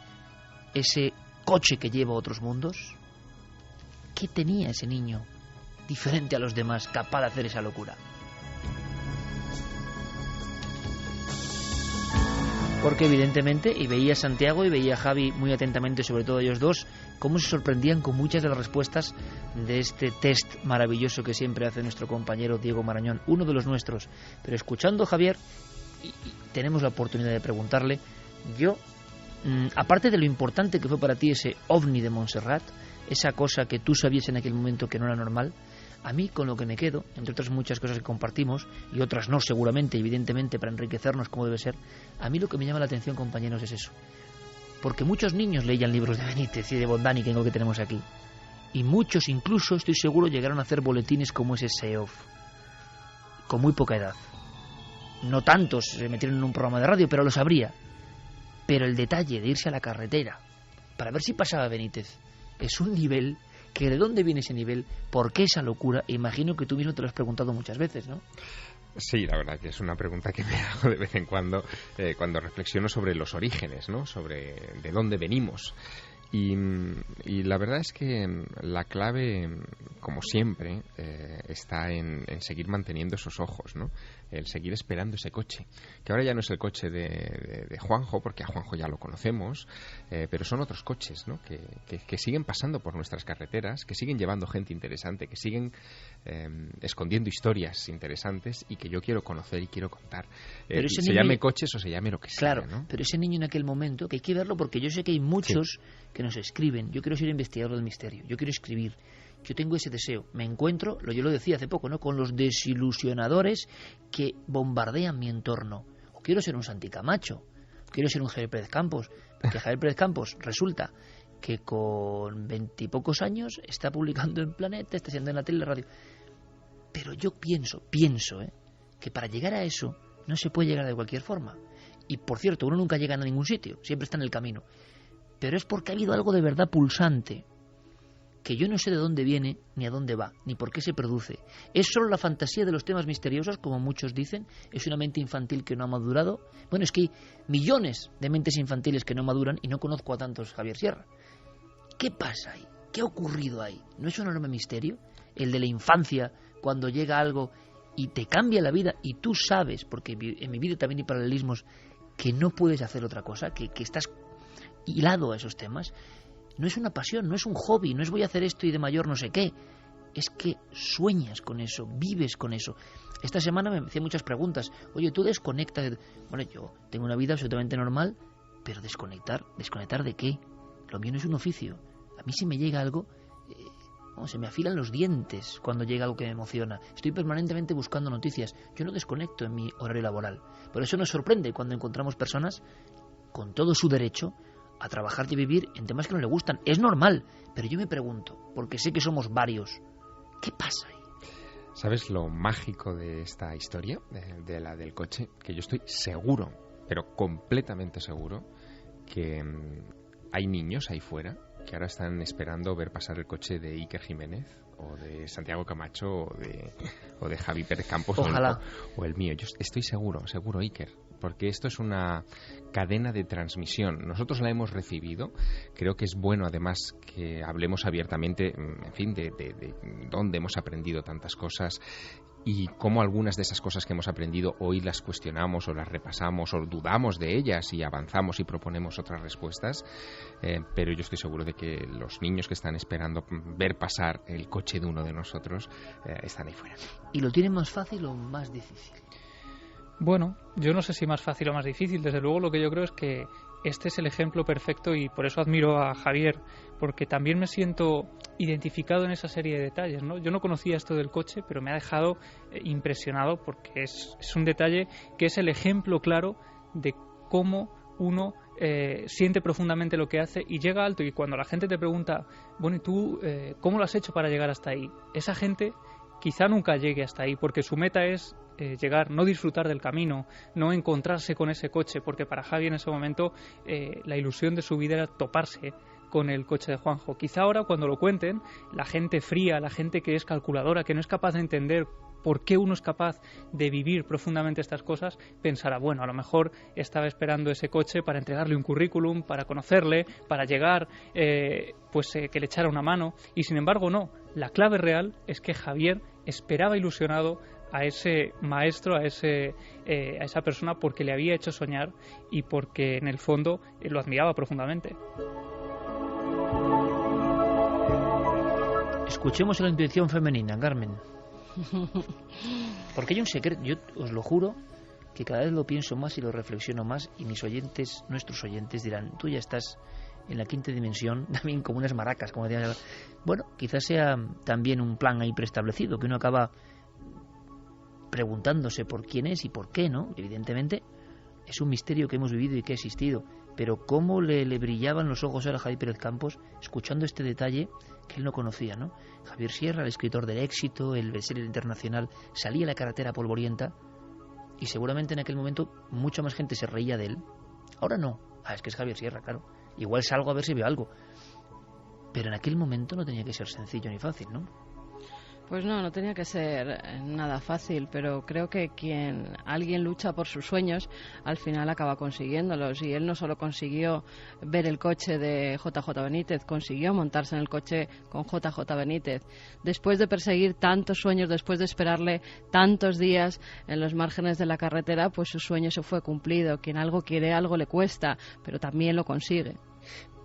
ese coche que lleva a otros mundos? ¿Qué tenía ese niño diferente a los demás, capaz de hacer esa locura? Porque evidentemente, y veía a Santiago y veía a Javi muy atentamente, sobre todo ellos dos, cómo se sorprendían con muchas de las respuestas de este test maravilloso que siempre hace nuestro compañero Diego Marañón, uno de los nuestros. Pero escuchando a Javier, y tenemos la oportunidad de preguntarle, yo, aparte de lo importante que fue para ti ese ovni de Montserrat, esa cosa que tú sabías en aquel momento que no era normal, a mí con lo que me quedo, entre otras muchas cosas que compartimos, y otras no seguramente, evidentemente, para enriquecernos como debe ser, a mí lo que me llama la atención, compañeros, es eso. Porque muchos niños leían libros de Benítez y de Bondani, que es lo que tenemos aquí. Y muchos incluso, estoy seguro, llegaron a hacer boletines como ese SEOF, con muy poca edad. No tantos se metieron en un programa de radio, pero lo sabría. Pero el detalle de irse a la carretera para ver si pasaba Benítez es un nivel que ¿de dónde viene ese nivel? ¿Por qué esa locura? Imagino que tú mismo te lo has preguntado muchas veces, ¿no? Sí, la verdad que es una pregunta que me hago de vez en cuando reflexiono sobre los orígenes, ¿no? Sobre de dónde venimos. Y la verdad es que la clave, como siempre, está en seguir manteniendo esos ojos, ¿no? El seguir esperando ese coche, que ahora ya no es el coche de Juanjo, porque a Juanjo ya lo conocemos, pero son otros coches, ¿no? Que siguen pasando por nuestras carreteras, que siguen llevando gente interesante, que siguen escondiendo historias interesantes y que yo quiero conocer y quiero contar. Se llame coches o se llame lo que sea, claro, ¿no? Pero ese niño en aquel momento, que hay que verlo porque yo sé que hay muchos que nos escriben. Yo quiero ser investigador del misterio, yo quiero escribir, yo tengo ese deseo. Me encuentro, yo lo decía hace poco, ¿no?, con los desilusionadores que bombardean mi entorno. O quiero ser un Santi Camacho, o quiero ser un Javier Pérez Campos, porque Javier Pérez Campos resulta que con 20 y pocos años está publicando en Planeta, está siendo en la tele y la radio. Pero yo pienso que para llegar a eso no se puede llegar de cualquier forma. Y por cierto, uno nunca llega a ningún sitio, siempre está en el camino. Pero es porque ha habido algo de verdad pulsante, que yo no sé de dónde viene, ni a dónde va, ni por qué se produce. ¿Es solo la fantasía de los temas misteriosos, como muchos dicen? ¿Es una mente infantil que no ha madurado? Bueno, es que hay millones de mentes infantiles que no maduran y no conozco a tantos, Javier Sierra. ¿Qué pasa ahí? ¿Qué ha ocurrido ahí? ¿No es un enorme misterio? El de la infancia, cuando llega algo y te cambia la vida y tú sabes, porque en mi vida también hay paralelismos, que no puedes hacer otra cosa, que estás hilado a esos temas. No es una pasión, no es un hobby, no es voy a hacer esto y de mayor no sé qué. Es que sueñas con eso, vives con eso. Esta semana me hacía muchas preguntas. Oye, tú desconectas. Bueno, yo tengo una vida absolutamente normal, pero desconectar ¿de qué? lo mío no es un oficio. A mí si me llega algo, se me afilan los dientes cuando llega algo que me emociona. Estoy permanentemente buscando noticias. Yo no desconecto en mi horario laboral. Por eso nos sorprende cuando encontramos personas con todo su derecho a trabajar y vivir en temas que no le gustan. Es normal, pero yo me pregunto, porque sé que somos varios, ¿qué pasa ahí? ¿Sabes lo mágico de esta historia, de la del coche? Que yo estoy seguro, pero completamente seguro, que hay niños ahí fuera que ahora están esperando ver pasar el coche de Iker Jiménez o de Santiago Camacho o de Javi Pérez Campos. Ojalá. O el mío. Yo estoy seguro, Iker, porque esto es una cadena de transmisión. Nosotros la hemos recibido. Creo que es bueno, además, que hablemos abiertamente, en fin, de dónde hemos aprendido tantas cosas y cómo algunas de esas cosas que hemos aprendido hoy las cuestionamos o las repasamos o dudamos de ellas y avanzamos y proponemos otras respuestas, pero yo estoy seguro de que los niños que están esperando ver pasar el coche de uno de nosotros están ahí fuera. ¿Y lo tienen más fácil o más difícil? Bueno, yo no sé si más fácil o más difícil. Desde luego lo que yo creo es que este es el ejemplo perfecto y por eso admiro a Javier, porque también me siento identificado en esa serie de detalles, ¿no? Yo no conocía esto del coche, pero me ha dejado impresionado porque es un detalle que es el ejemplo claro de cómo uno siente profundamente lo que hace y llega alto. Y cuando la gente te pregunta, bueno, ¿y tú cómo lo has hecho para llegar hasta ahí? Esa gente quizá nunca llegue hasta ahí porque su meta es llegar, no disfrutar del camino, no encontrarse con ese coche, porque para Javi en ese momento la ilusión de su vida era toparse con el coche de Juanjo. Quizá ahora cuando lo cuenten, la gente fría, la gente que es calculadora, que no es capaz de entender por qué uno es capaz de vivir profundamente estas cosas, pensará, bueno, a lo mejor estaba esperando ese coche para entregarle un currículum, para conocerle, para llegar, que le echara una mano, y sin embargo no. La clave real es que Javier esperaba ilusionado a ese maestro, a esa persona, porque le había hecho soñar y porque en el fondo lo admiraba profundamente. Escuchemos la intuición femenina, Carmen. Porque hay un secreto, yo os lo juro, que cada vez lo pienso más y lo reflexiono más, y mis oyentes, nuestros oyentes dirán, tú ya estás en la quinta dimensión, también como unas maracas, como decían. Bueno, quizás sea también un plan ahí preestablecido, que uno acaba preguntándose por quién es y por qué, ¿no? Evidentemente es un misterio que hemos vivido y que ha existido, pero cómo le brillaban los ojos a Javi Pérez Campos escuchando este detalle que él no conocía, ¿no? Javier Sierra, el escritor del éxito, el bestseller internacional, salía a la carretera polvorienta y seguramente en aquel momento mucha más gente se reía de él. Ahora no. Es que es Javier Sierra, claro. Igual salgo a ver si veo algo. Pero en aquel momento no tenía que ser sencillo ni fácil, ¿no? Pues no tenía que ser nada fácil, pero creo que alguien lucha por sus sueños, al final acaba consiguiéndolos. Y él no solo consiguió ver el coche de JJ Benítez, consiguió montarse en el coche con JJ Benítez. Después de perseguir tantos sueños, después de esperarle tantos días en los márgenes de la carretera, pues su sueño se fue cumplido. Quien algo quiere, algo le cuesta, pero también lo consigue.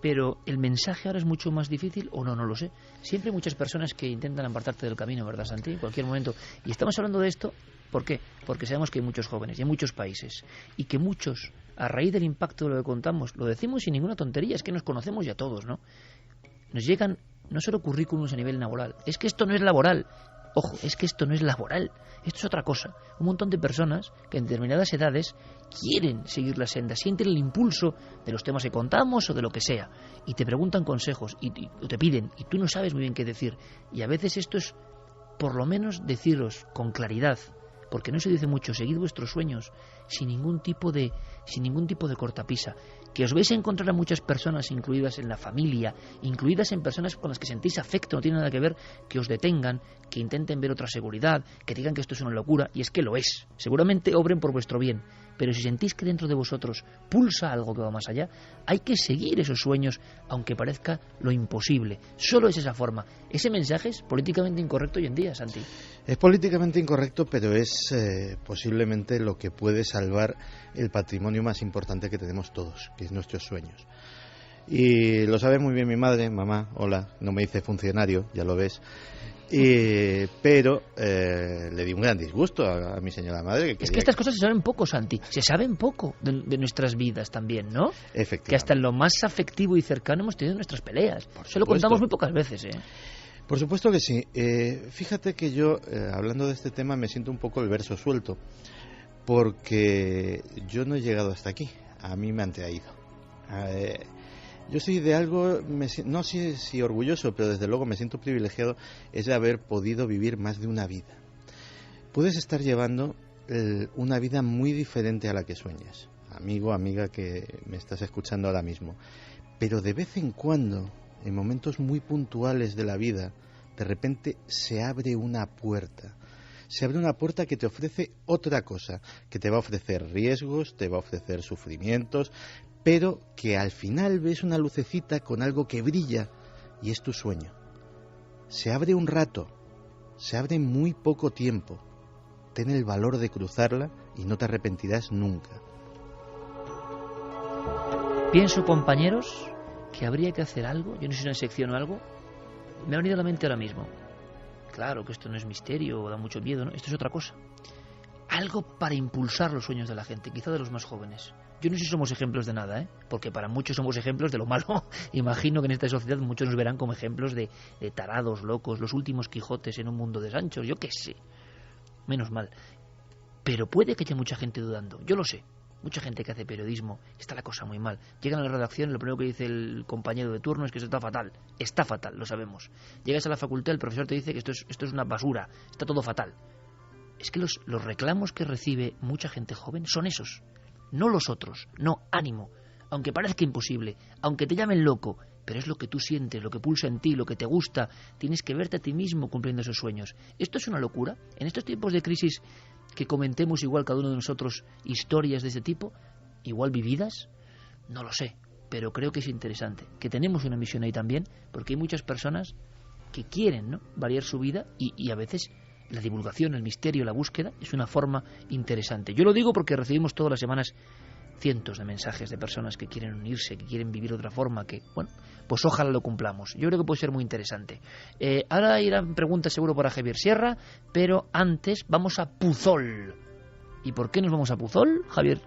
Pero el mensaje ahora es mucho más difícil, o no lo sé. Siempre hay muchas personas que intentan apartarte del camino, ¿verdad, Santi? En cualquier momento. Y estamos hablando de esto, ¿por qué? Porque sabemos que hay muchos jóvenes y hay muchos países. Y que muchos, a raíz del impacto de lo que contamos, lo decimos sin ninguna tontería, es que nos conocemos ya todos, ¿no? Nos llegan no solo currículums a nivel laboral, es que esto no es laboral. Ojo, es que esto no es laboral, esto es otra cosa. Un montón de personas que en determinadas edades quieren seguir la senda, sienten el impulso de los temas que contamos o de lo que sea, y te preguntan consejos y te piden, y tú no sabes muy bien qué decir. Y a veces esto es, por lo menos, deciros con claridad, porque no se dice mucho, seguid vuestros sueños sin ningún tipo de cortapisa, que os vais a encontrar a muchas personas incluidas en la familia, incluidas en personas con las que sentís afecto, no tiene nada que ver, que os detengan, que intenten ver otra seguridad, que digan que esto es una locura, y es que lo es. Seguramente obren por vuestro bien, pero si sentís que dentro de vosotros pulsa algo que va más allá, hay que seguir esos sueños, aunque parezca lo imposible. Solo es esa forma. Ese mensaje es políticamente incorrecto hoy en día, Santi. Es políticamente incorrecto, pero es posiblemente lo que puede salvar el patrimonio más importante que tenemos todos, que es nuestros sueños. Y lo sabe muy bien mi madre, mamá, hola, no me dice funcionario, ya lo ves. Pero le di un gran disgusto a mi señora madre. Es que estas cosas se saben poco, Santi. Se saben poco de nuestras vidas también, ¿no? Efectivamente. Que hasta en lo más afectivo y cercano hemos tenido nuestras peleas. Se lo contamos muy pocas veces, ¿eh? Por supuesto que sí. Fíjate que yo, hablando de este tema, me siento un poco el verso suelto. Porque yo no he llegado hasta aquí. A mí me han traído. Yo soy de algo, no sé si orgulloso, pero desde luego me siento privilegiado, es de haber podido vivir más de una vida. Puedes estar llevando una vida muy diferente a la que sueñas, amigo, amiga que me estás escuchando ahora mismo. Pero de vez en cuando, en momentos muy puntuales de la vida, de repente se abre una puerta. Se abre una puerta que te ofrece otra cosa, que te va a ofrecer riesgos, te va a ofrecer sufrimientos, pero que al final ves una lucecita con algo que brilla y es tu sueño. Se abre un rato, se abre muy poco tiempo. Ten el valor de cruzarla y no te arrepentirás nunca. Pienso, compañeros, que habría que hacer algo, yo no sé si una sección o algo, me ha venido a la mente ahora mismo. Claro que esto no es misterio o da mucho miedo, ¿no? Esto es otra cosa. Algo para impulsar los sueños de la gente, quizá de los más jóvenes. Yo no sé si somos ejemplos de nada, ¿eh? Porque para muchos somos ejemplos de lo malo. Imagino que en esta sociedad muchos nos verán como ejemplos de tarados, locos, los últimos Quijotes en un mundo de Sanchos, yo qué sé. Menos mal. Pero puede que haya mucha gente dudando, yo lo sé. Mucha gente que hace periodismo, está la cosa muy mal. Llegan a la redacción y lo primero que dice el compañero de turno es que eso está fatal. Está fatal, lo sabemos. Llegas a la facultad, el profesor te dice que esto es una basura, está todo fatal. Es que los reclamos que recibe mucha gente joven son esos. No los otros, no, ánimo, aunque parezca imposible, aunque te llamen loco, pero es lo que tú sientes, lo que pulsa en ti, lo que te gusta, tienes que verte a ti mismo cumpliendo esos sueños. ¿Esto es una locura? En estos tiempos de crisis que comentemos igual cada uno de nosotros historias de ese tipo, igual vividas, no lo sé, pero creo que es interesante, que tenemos una misión ahí también, porque hay muchas personas que quieren, ¿no?, variar su vida y a veces la divulgación, el misterio, la búsqueda es una forma interesante. Yo lo digo porque recibimos todas las semanas cientos de mensajes de personas que quieren unirse, que quieren vivir de otra forma, que, bueno, pues ojalá lo cumplamos. Yo creo que puede ser muy interesante. Ahora irán preguntas seguro para Javier Sierra, pero antes vamos a Puzol. ¿Y por qué nos vamos a Puzol, Javier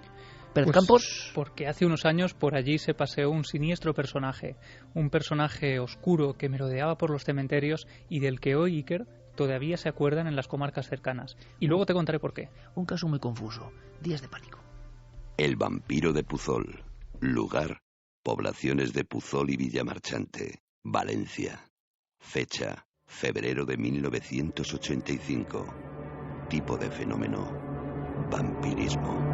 Pérez Campos? Porque hace unos años por allí se paseó un siniestro personaje, un personaje oscuro que merodeaba por los cementerios y del que hoy, Iker, todavía se acuerdan en las comarcas cercanas. Y luego te contaré por qué. Un caso muy confuso. Días de pánico. El vampiro de Puzol. Lugar: poblaciones de Puzol y Villamarchante, Valencia. Fecha: febrero de 1985. Tipo de fenómeno: vampirismo.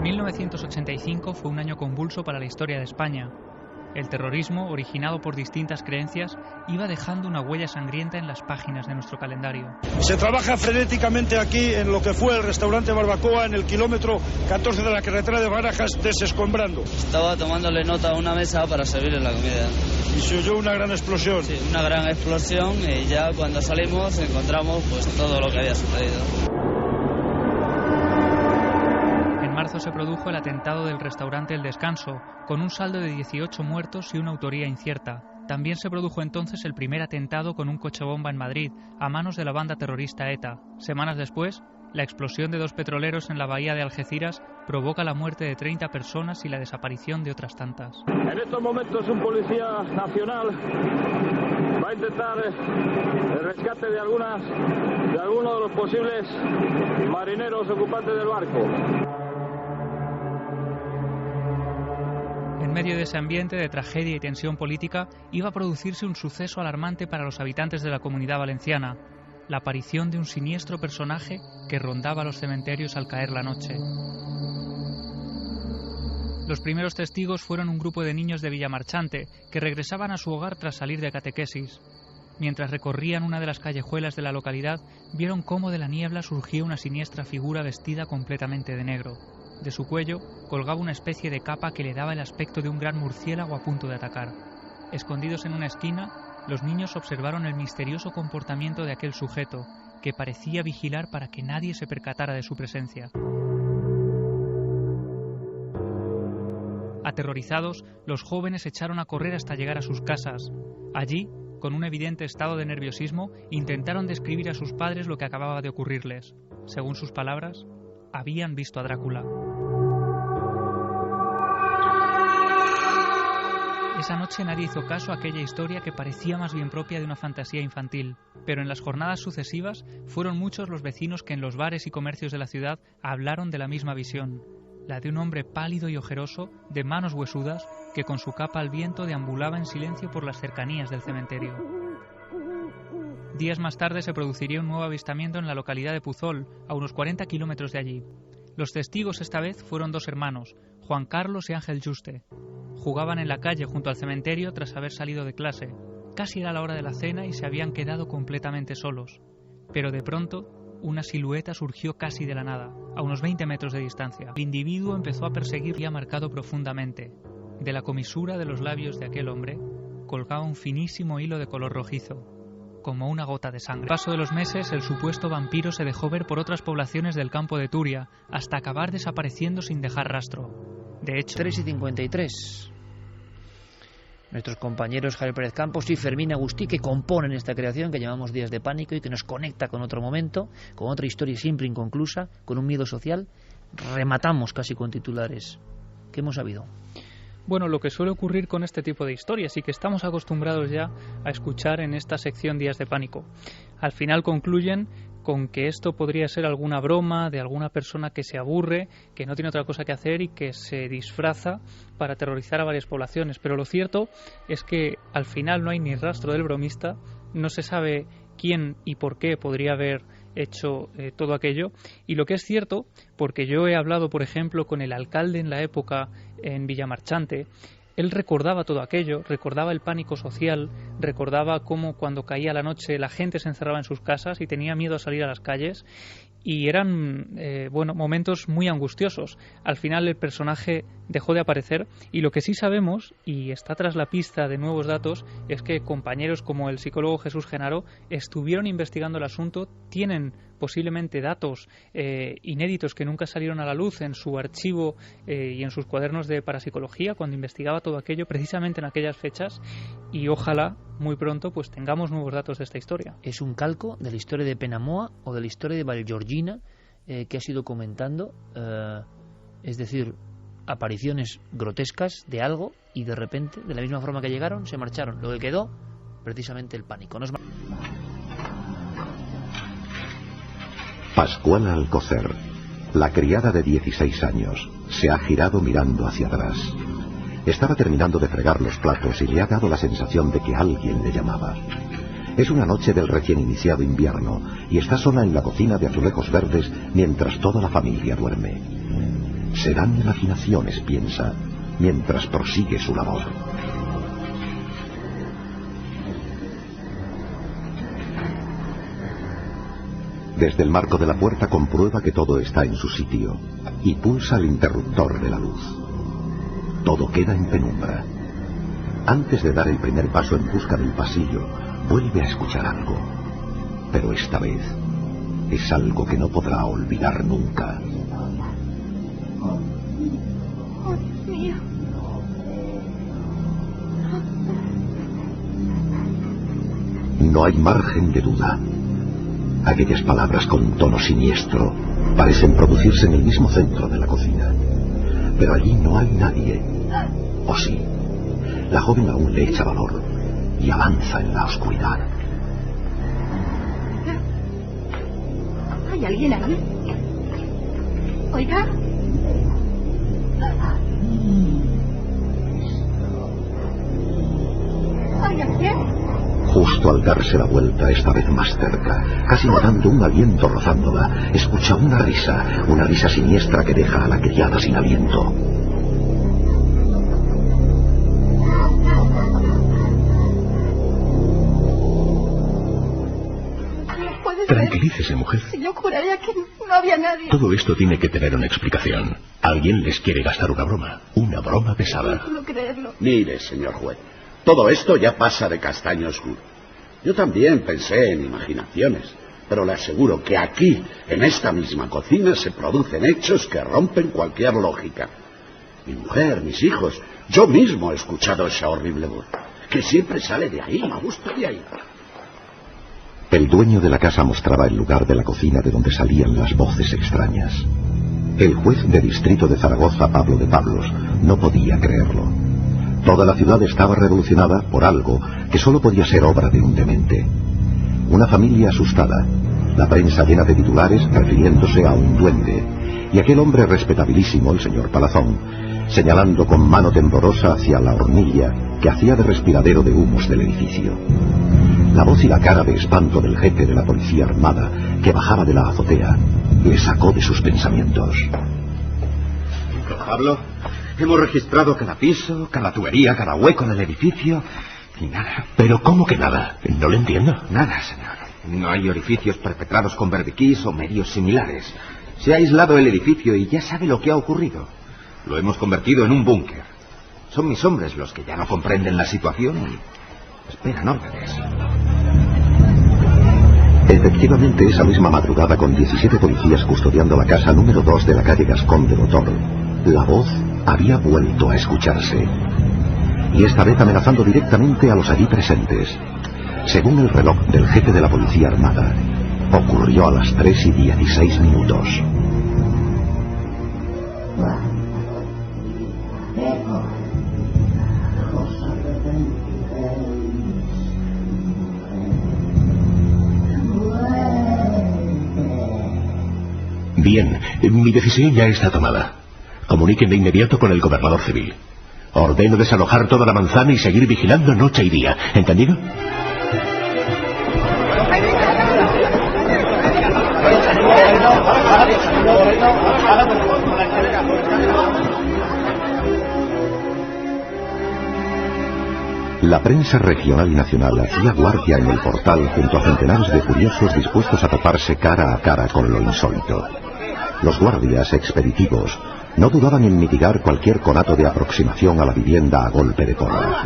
1985 fue un año convulso para la historia de España. El terrorismo, originado por distintas creencias, iba dejando una huella sangrienta en las páginas de nuestro calendario. Se trabaja frenéticamente aquí en lo que fue el restaurante Barbacoa en el kilómetro 14 de la carretera de Barajas, desescombrando. Estaba tomándole nota a una mesa para servirle la comida. Y se oyó una gran explosión. Sí, una gran explosión, y ya cuando salimos encontramos pues todo lo que había sucedido. En marzo se produjo el atentado del restaurante El Descanso, con un saldo de 18 muertos y una autoría incierta. También se produjo entonces el primer atentado con un coche bomba en Madrid, a manos de la banda terrorista ETA. Semanas después, la explosión de 2 petroleros en la bahía de Algeciras provoca la muerte de 30 personas y la desaparición de otras tantas. En estos momentos un policía nacional va a intentar el rescate de algunos de los posibles marineros ocupantes del barco. En medio de ese ambiente de tragedia y tensión política, iba a producirse un suceso alarmante para los habitantes de la Comunidad Valenciana: la aparición de un siniestro personaje que rondaba los cementerios al caer la noche. Los primeros testigos fueron un grupo de niños de Villamarchante que regresaban a su hogar tras salir de catequesis. Mientras recorrían una de las callejuelas de la localidad, vieron cómo de la niebla surgía una siniestra figura vestida completamente de negro. De su cuello colgaba una especie de capa que le daba el aspecto de un gran murciélago a punto de atacar. Escondidos en una esquina, los niños observaron el misterioso comportamiento de aquel sujeto, que parecía vigilar para que nadie se percatara de su presencia. Aterrorizados, los jóvenes echaron a correr hasta llegar a sus casas. Allí, con un evidente estado de nerviosismo, intentaron describir a sus padres lo que acababa de ocurrirles. Según sus palabras, habían visto a Drácula. Esa noche nadie hizo caso a aquella historia que parecía más bien propia de una fantasía infantil, pero en las jornadas sucesivas fueron muchos los vecinos que en los bares y comercios de la ciudad hablaron de la misma visión, la de un hombre pálido y ojeroso, de manos huesudas, que con su capa al viento deambulaba en silencio por las cercanías del cementerio. Días más tarde se produciría un nuevo avistamiento en la localidad de Puzol, a unos 40 kilómetros de allí. Los testigos esta vez fueron dos hermanos, Juan Carlos y Ángel Juste. Jugaban en la calle junto al cementerio tras haber salido de clase. Casi era la hora de la cena y se habían quedado completamente solos. Pero de pronto, una silueta surgió casi de la nada, a unos 20 metros de distancia. El individuo empezó a perseguir y ha marcado profundamente. De la comisura de los labios de aquel hombre colgaba un finísimo hilo de color rojizo, como una gota de sangre. Al paso de los meses, el supuesto vampiro se dejó ver por otras poblaciones del campo de Turia, hasta acabar desapareciendo sin dejar rastro. De hecho, 3:53. Nuestros compañeros Javier Pérez Campos y Fermín Agustí, que componen esta creación que llamamos Días de Pánico y que nos conecta con otro momento, con otra historia siempre inconclusa, con un miedo social, rematamos casi con titulares. ¿Qué hemos sabido? Bueno, lo que suele ocurrir con este tipo de historias y que estamos acostumbrados ya a escuchar en esta sección Días de Pánico. Al final concluyen con que esto podría ser alguna broma de alguna persona que se aburre, que no tiene otra cosa que hacer y que se disfraza para aterrorizar a varias poblaciones. Pero lo cierto es que al final no hay ni rastro del bromista, no se sabe quién y por qué podría haber hecho todo aquello. Y lo que es cierto, porque yo he hablado, por ejemplo, con el alcalde en la época en Villamarchante, él recordaba todo aquello, recordaba el pánico social, recordaba cómo cuando caía la noche la gente se encerraba en sus casas y tenía miedo a salir a las calles, y eran momentos muy angustiosos. Al final el personaje dejó de aparecer, y lo que sí sabemos, y está tras la pista de nuevos datos, es que compañeros como el psicólogo Jesús Genaro estuvieron investigando el asunto, tienen posiblemente datos inéditos que nunca salieron a la luz en su archivo y en sus cuadernos de parapsicología cuando investigaba todo aquello precisamente en aquellas fechas, y ojalá muy pronto pues tengamos nuevos datos de esta historia. ¿Es un calco de la historia de Penamoa o de la historia de Vallgorgina que has ido comentando? Es decir, apariciones grotescas de algo y de repente, de la misma forma que llegaron, se marcharon. Lo que quedó, precisamente el pánico. Pascuala Alcocer, la criada de 16 años, se ha girado mirando hacia atrás. Estaba terminando de fregar los platos y le ha dado la sensación de que alguien le llamaba. Es una noche del recién iniciado invierno y está sola en la cocina de azulejos verdes mientras toda la familia duerme. Serán imaginaciones, piensa, mientras prosigue su labor. Desde el marco de la puerta comprueba que todo está en su sitio y pulsa el interruptor de la luz. Todo queda en penumbra. Antes de dar el primer paso en busca del pasillo, vuelve a escuchar algo. Pero esta vez es algo que no podrá olvidar nunca. Oh, Dios mío. No hay margen de duda. Aquellas palabras con tono siniestro parecen producirse en el mismo centro de la cocina. Pero allí no hay nadie. ¿O sí? La joven aún le echa valor y avanza en la oscuridad. ¿Hay alguien ahí? Oiga. ¿Hay alguien? Justo al darse la vuelta, esta vez más cerca, casi notando un aliento rozándola, escucha una risa siniestra que deja a la criada sin aliento. Tranquilícese, mujer. Si yo juraría que no había nadie. Todo esto tiene que tener una explicación. Alguien les quiere gastar una broma pesada. No puedo creerlo. Mire, señor juez, todo esto ya pasa de castaño oscuro. Yo también pensé en imaginaciones, pero le aseguro que aquí, en esta misma cocina, se producen hechos que rompen cualquier lógica. Mi mujer, mis hijos. Yo mismo he escuchado esa horrible voz, que siempre sale de ahí, justo de ahí. El dueño de la casa mostraba el lugar de la cocina de donde salían las voces extrañas. El juez de distrito de Zaragoza, Pablo de Pablos, no podía creerlo. Toda la ciudad estaba revolucionada por algo que solo podía ser obra de un demente. Una familia asustada, la prensa llena de titulares refiriéndose a un duende, y aquel hombre respetabilísimo, el señor Palazón, señalando con mano temblorosa hacia la hornilla que hacía de respiradero de humos del edificio. La voz y la cara de espanto del jefe de la policía armada, que bajaba de la azotea, le sacó de sus pensamientos. Pablo, hemos registrado cada piso, cada tubería, cada hueco del edificio y nada. ¿Pero cómo que nada? No lo entiendo. Nada, señor. No hay orificios perpetrados con berbiquís o medios similares. Se ha aislado el edificio y ya sabe lo que ha ocurrido. Lo hemos convertido en un búnker. Son mis hombres los que ya no comprenden la situación y esperan órdenes. Efectivamente, esa misma madrugada, con 17 policías custodiando la casa número 2 de la calle Gascón de Botor, la voz había vuelto a escucharse. Y esta vez amenazando directamente a los allí presentes. Según el reloj del jefe de la policía armada, ocurrió a las 3:16. Bien, mi decisión ya está tomada. Comuniquen de inmediato con el gobernador civil. Ordeno desalojar toda la manzana y seguir vigilando noche y día. ¿Entendido? La prensa regional y nacional hacía guardia en el portal junto a centenares de curiosos dispuestos a toparse cara a cara con lo insólito. Los guardias expeditivos no dudaban en mitigar cualquier conato de aproximación a la vivienda a golpe de porra.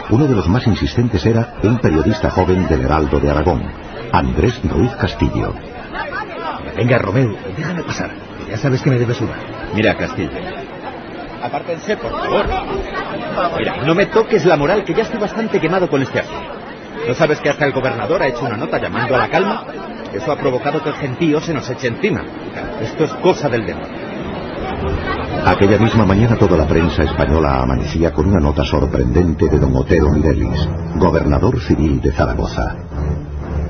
Uno de los más insistentes era un periodista joven del Heraldo de Aragón, Andrés Ruiz Castillo. Venga, Romeo, déjame pasar. Ya sabes que me debes una. Mira, Castillo. Apártense, por favor. Mira, no me toques la moral, que ya estoy bastante quemado con este asunto. ¿No sabes que hasta el gobernador ha hecho una nota llamando a la calma? Eso ha provocado que el gentío se nos eche encima. Esto es cosa del demonio. Aquella misma mañana toda la prensa española amanecía con una nota sorprendente de don Otero Mirelis, gobernador civil de Zaragoza.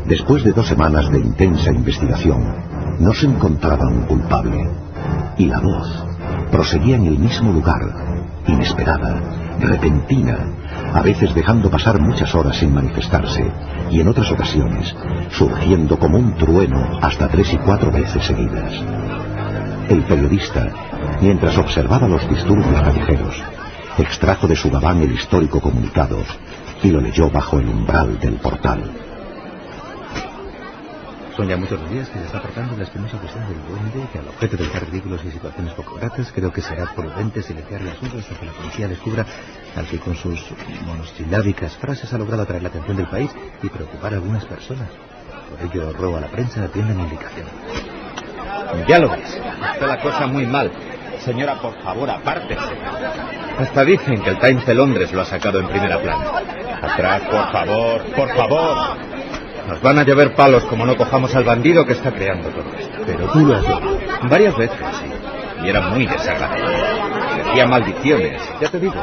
Después de 2 semanas de intensa investigación, no se encontraba un culpable. Y la voz proseguía en el mismo lugar, inesperada, repentina, a veces dejando pasar muchas horas sin manifestarse, y en otras ocasiones surgiendo como un trueno hasta 3 y 4 veces seguidas. El periodista, mientras observaba los disturbios callejeros, extrajo de su gabán el histórico comunicado y lo leyó bajo el umbral del portal. Son ya muchos días que se está tratando la espinosa cuestión del duende, que al objeto de evitar ridículos y situaciones poco gratas, creo que será prudente silenciar el asunto hasta que la policía descubra al que con sus monosilábicas frases ha logrado atraer la atención del país y preocupar a algunas personas. Por ello robo a la prensa atienda mi indicación. Ya lo ves, está la cosa muy mal. Señora, por favor, apártese. Hasta dicen que el Times de Londres lo ha sacado en primera plana. Atrás, por favor, por favor. Nos van a llover palos como no cojamos al bandido que está creando todo esto. Pero tú lo has oído. Varias veces, sí. Y era muy desagradable. Decía maldiciones. Ya te digo,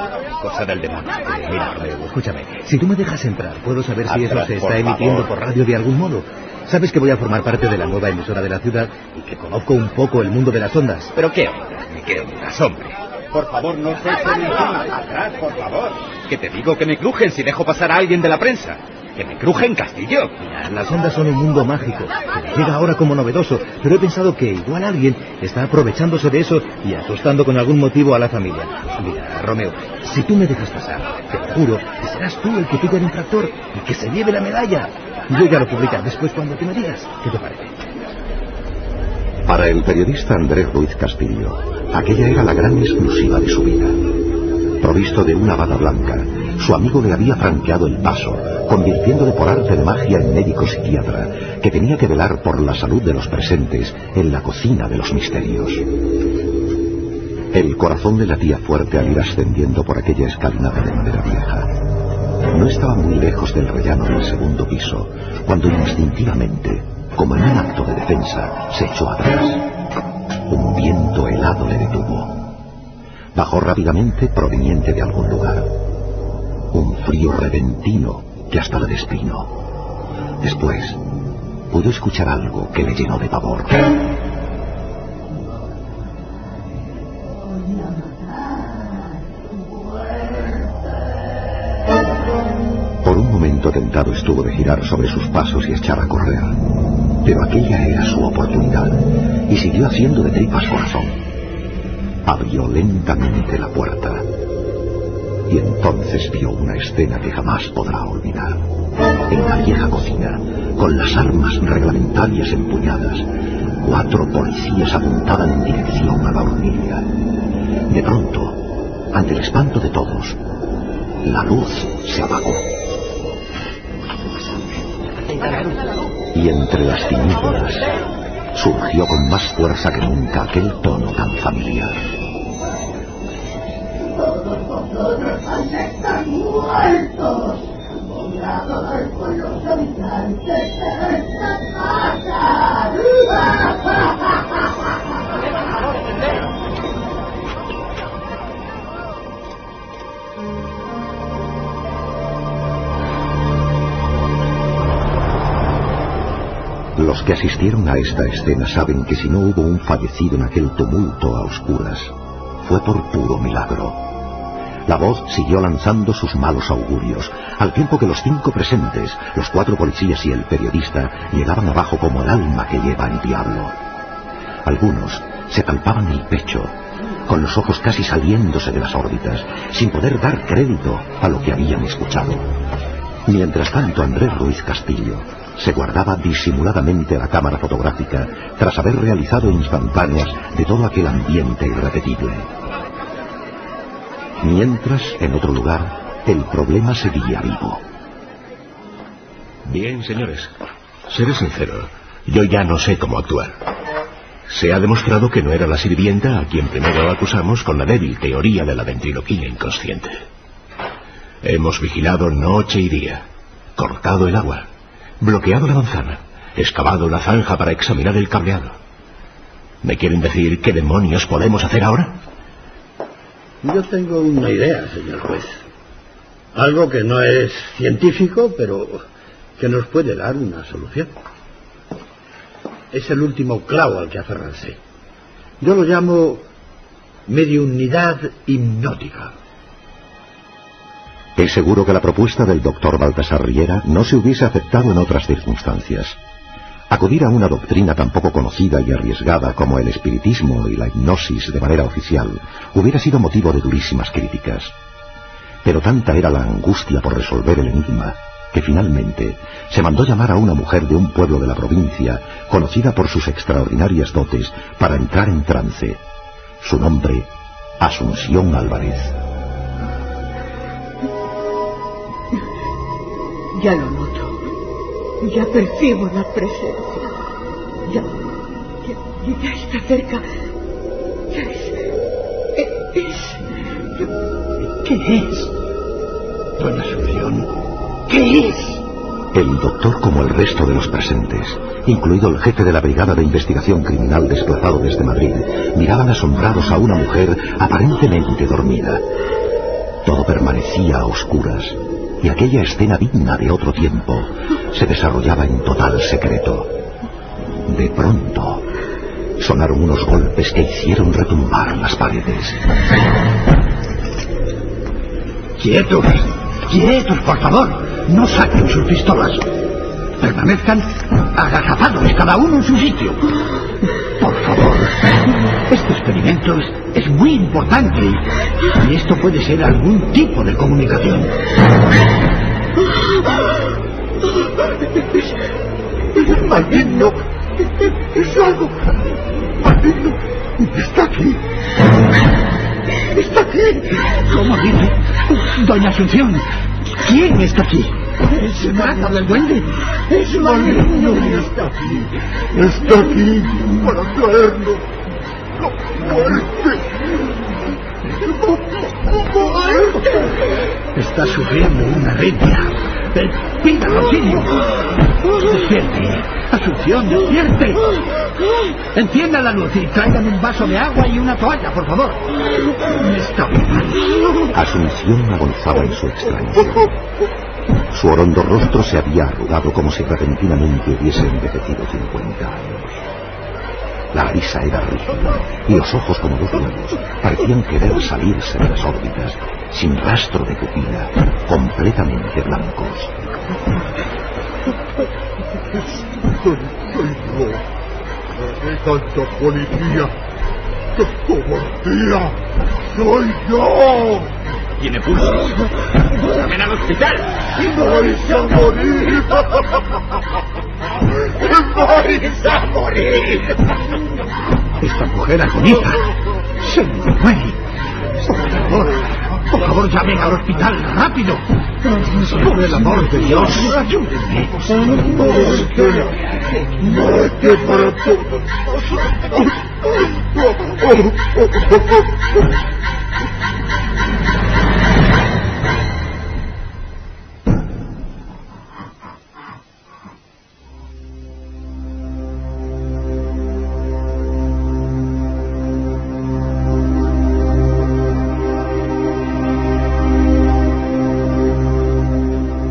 cosa del demonio. Mira, Romeo, escúchame. Si tú me dejas entrar, puedo saber si eso se está emitiendo por radio de algún modo. Sabes que voy a formar parte de la nueva emisora de la ciudad y que conozco un poco el mundo de las ondas. ¿Pero qué ondas? Ni qué ondas, hombre. Por favor, no se echen encima. Atrás, por favor. Que te digo que me crujen si dejo pasar a alguien de la prensa. ¡Que me crujen, Castillo! Mira, las ondas son un mundo mágico, que me llega ahora como novedoso, pero he pensado que igual alguien está aprovechándose de eso y asustando con algún motivo a la familia. Mira, Romeo, si tú me dejas pasar, te lo juro que serás tú el que pille al infractor y que se lleve la medalla. Yo ya lo publicaré después cuando tú me digas. ¿Qué te parece? Para el periodista Andrés Ruiz Castillo, aquella era la gran exclusiva de su vida. Provisto de una bata blanca, su amigo le había franqueado el paso, convirtiéndole por arte de magia en médico psiquiatra, que tenía que velar por la salud de los presentes en la cocina de los misterios. El corazón le latía fuerte al ir ascendiendo por aquella escalinata de madera vieja. No estaba muy lejos del rellano del segundo piso, cuando instintivamente, como en un acto de defensa, se echó atrás. Un viento helado le detuvo. Bajó rápidamente, proveniente de algún lugar. Un frío repentino que hasta le despeinó. Después, pudo escuchar algo que le llenó de pavor. Por un momento tentado estuvo de girar sobre sus pasos y echar a correr. Pero aquella era su oportunidad, y siguió haciendo de tripas corazón. Abrió lentamente la puerta, y entonces vio una escena que jamás podrá olvidar. En la vieja cocina, con las armas reglamentarias empuñadas, 4 policías apuntaban en dirección a la hornilla. De pronto, ante el espanto de todos, la luz se apagó. Y entre las tinieblas surgió con más fuerza que nunca aquel tono tan familiar. Todos vosotros vais a estar muertos, obligados por los habitantes de esta casa. Los que asistieron a esta escena saben que si no hubo un fallecido en aquel tumulto a oscuras, fue por puro milagro. La voz siguió lanzando sus malos augurios, al tiempo que los 5 presentes, los 4 policías y el periodista, llegaban abajo como el alma que lleva el diablo. Algunos se palpaban el pecho, con los ojos casi saliéndose de las órbitas, sin poder dar crédito a lo que habían escuchado. Mientras tanto, Andrés Ruiz Castillo se guardaba disimuladamente la cámara fotográfica tras haber realizado instantáneas de todo aquel ambiente irrepetible. Mientras, en otro lugar, el problema seguía vivo. Bien, señores, seré sincero, yo ya no sé cómo actuar. Se ha demostrado que no era la sirvienta a quien primero acusamos con la débil teoría de la ventriloquía inconsciente. Hemos vigilado noche y día, cortado el agua, bloqueado la manzana, excavado la zanja para examinar el cableado. ¿Me quieren decir qué demonios podemos hacer ahora? Yo tengo una idea, señor juez. Algo que no es científico, pero que nos puede dar una solución. Es el último clavo al que aferrarse. Yo lo llamo mediunidad hipnótica. Es seguro que la propuesta del doctor Baltasar Riera no se hubiese aceptado en otras circunstancias. Acudir a una doctrina tan poco conocida y arriesgada como el espiritismo y la hipnosis de manera oficial hubiera sido motivo de durísimas críticas. Pero tanta era la angustia por resolver el enigma que finalmente se mandó llamar a una mujer de un pueblo de la provincia, conocida por sus extraordinarias dotes, para entrar en trance. Su nombre, Asunción Álvarez. Ya lo noto. Ya percibo la presencia. Ya está cerca. Ya ¿Qué es? Doña Asunción, ¿qué es? El doctor, como el resto de los presentes, incluido el jefe de la Brigada de Investigación Criminal desplazado desde Madrid, miraban asombrados a una mujer aparentemente dormida. Todo permanecía a oscuras, y aquella escena digna de otro tiempo se desarrollaba en total secreto. De pronto, sonaron unos golpes que hicieron retumbar las paredes. ¡Quietos! ¡Quietos, por favor! No saquen sus pistolas. Permanezcan agazapados, cada uno en su sitio. Por favor. Este experimento es muy importante y esto puede ser algún tipo de comunicación. Es maligno. Es algo maligno. Está aquí. Está aquí. ¿Cómo dice? Doña Asunción, ¿quién está aquí? ¿Se trata del duende? Es maligno y está aquí. Está aquí para traernos la muerte. Está sufriendo una arritmia. Pida auxilio. Despierte. Asunción, despierte. Encienda la luz y traigan un vaso de agua y una toalla, por favor. Está bien. Asunción agonizaba en su extrañeza. Su orondo rostro se había arrugado como si repentinamente hubiese envejecido 50 años. La risa era rígida y los ojos, como dos huevos, parecían querer salirse de las órbitas, sin rastro de pupila, completamente blancos. ¡Qué tanta policía! ¡Qué cobardía! ¡Soy yo! Tiene pulsos. ¡Llamen al hospital! ¡Vais a morir! ¡Vais a morir! Esta mujer agoniza. Se muere. Por favor, llamen al hospital, rápido. Por el amor de Dios, ayúdenme. ¡Muerte para todos!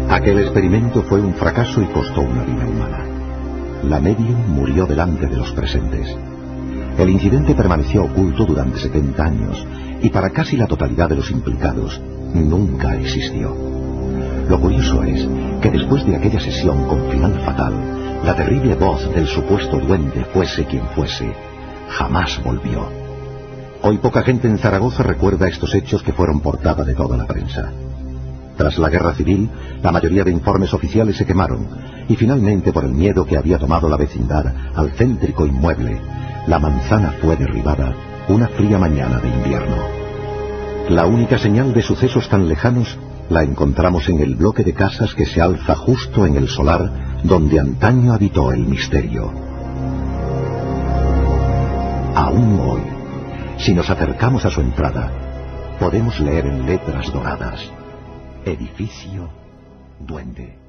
Aquel experimento fue un fracaso y costó una vida humana. La medium murió delante de los presentes. El incidente permaneció oculto durante 70 años y para casi la totalidad de los implicados nunca existió. Lo curioso es que después de aquella sesión con final fatal, la terrible voz del supuesto duende, fuese quien fuese, jamás volvió. Hoy poca gente en Zaragoza recuerda estos hechos que fueron portada de toda la prensa. Tras la guerra civil, la mayoría de informes oficiales se quemaron, y finalmente, por el miedo que había tomado la vecindad al céntrico inmueble, la manzana fue derribada una fría mañana de invierno. La única señal de sucesos tan lejanos la encontramos en el bloque de casas que se alza justo en el solar donde antaño habitó el misterio. Aún hoy, si nos acercamos a su entrada, podemos leer en letras doradas: Edificio Duende.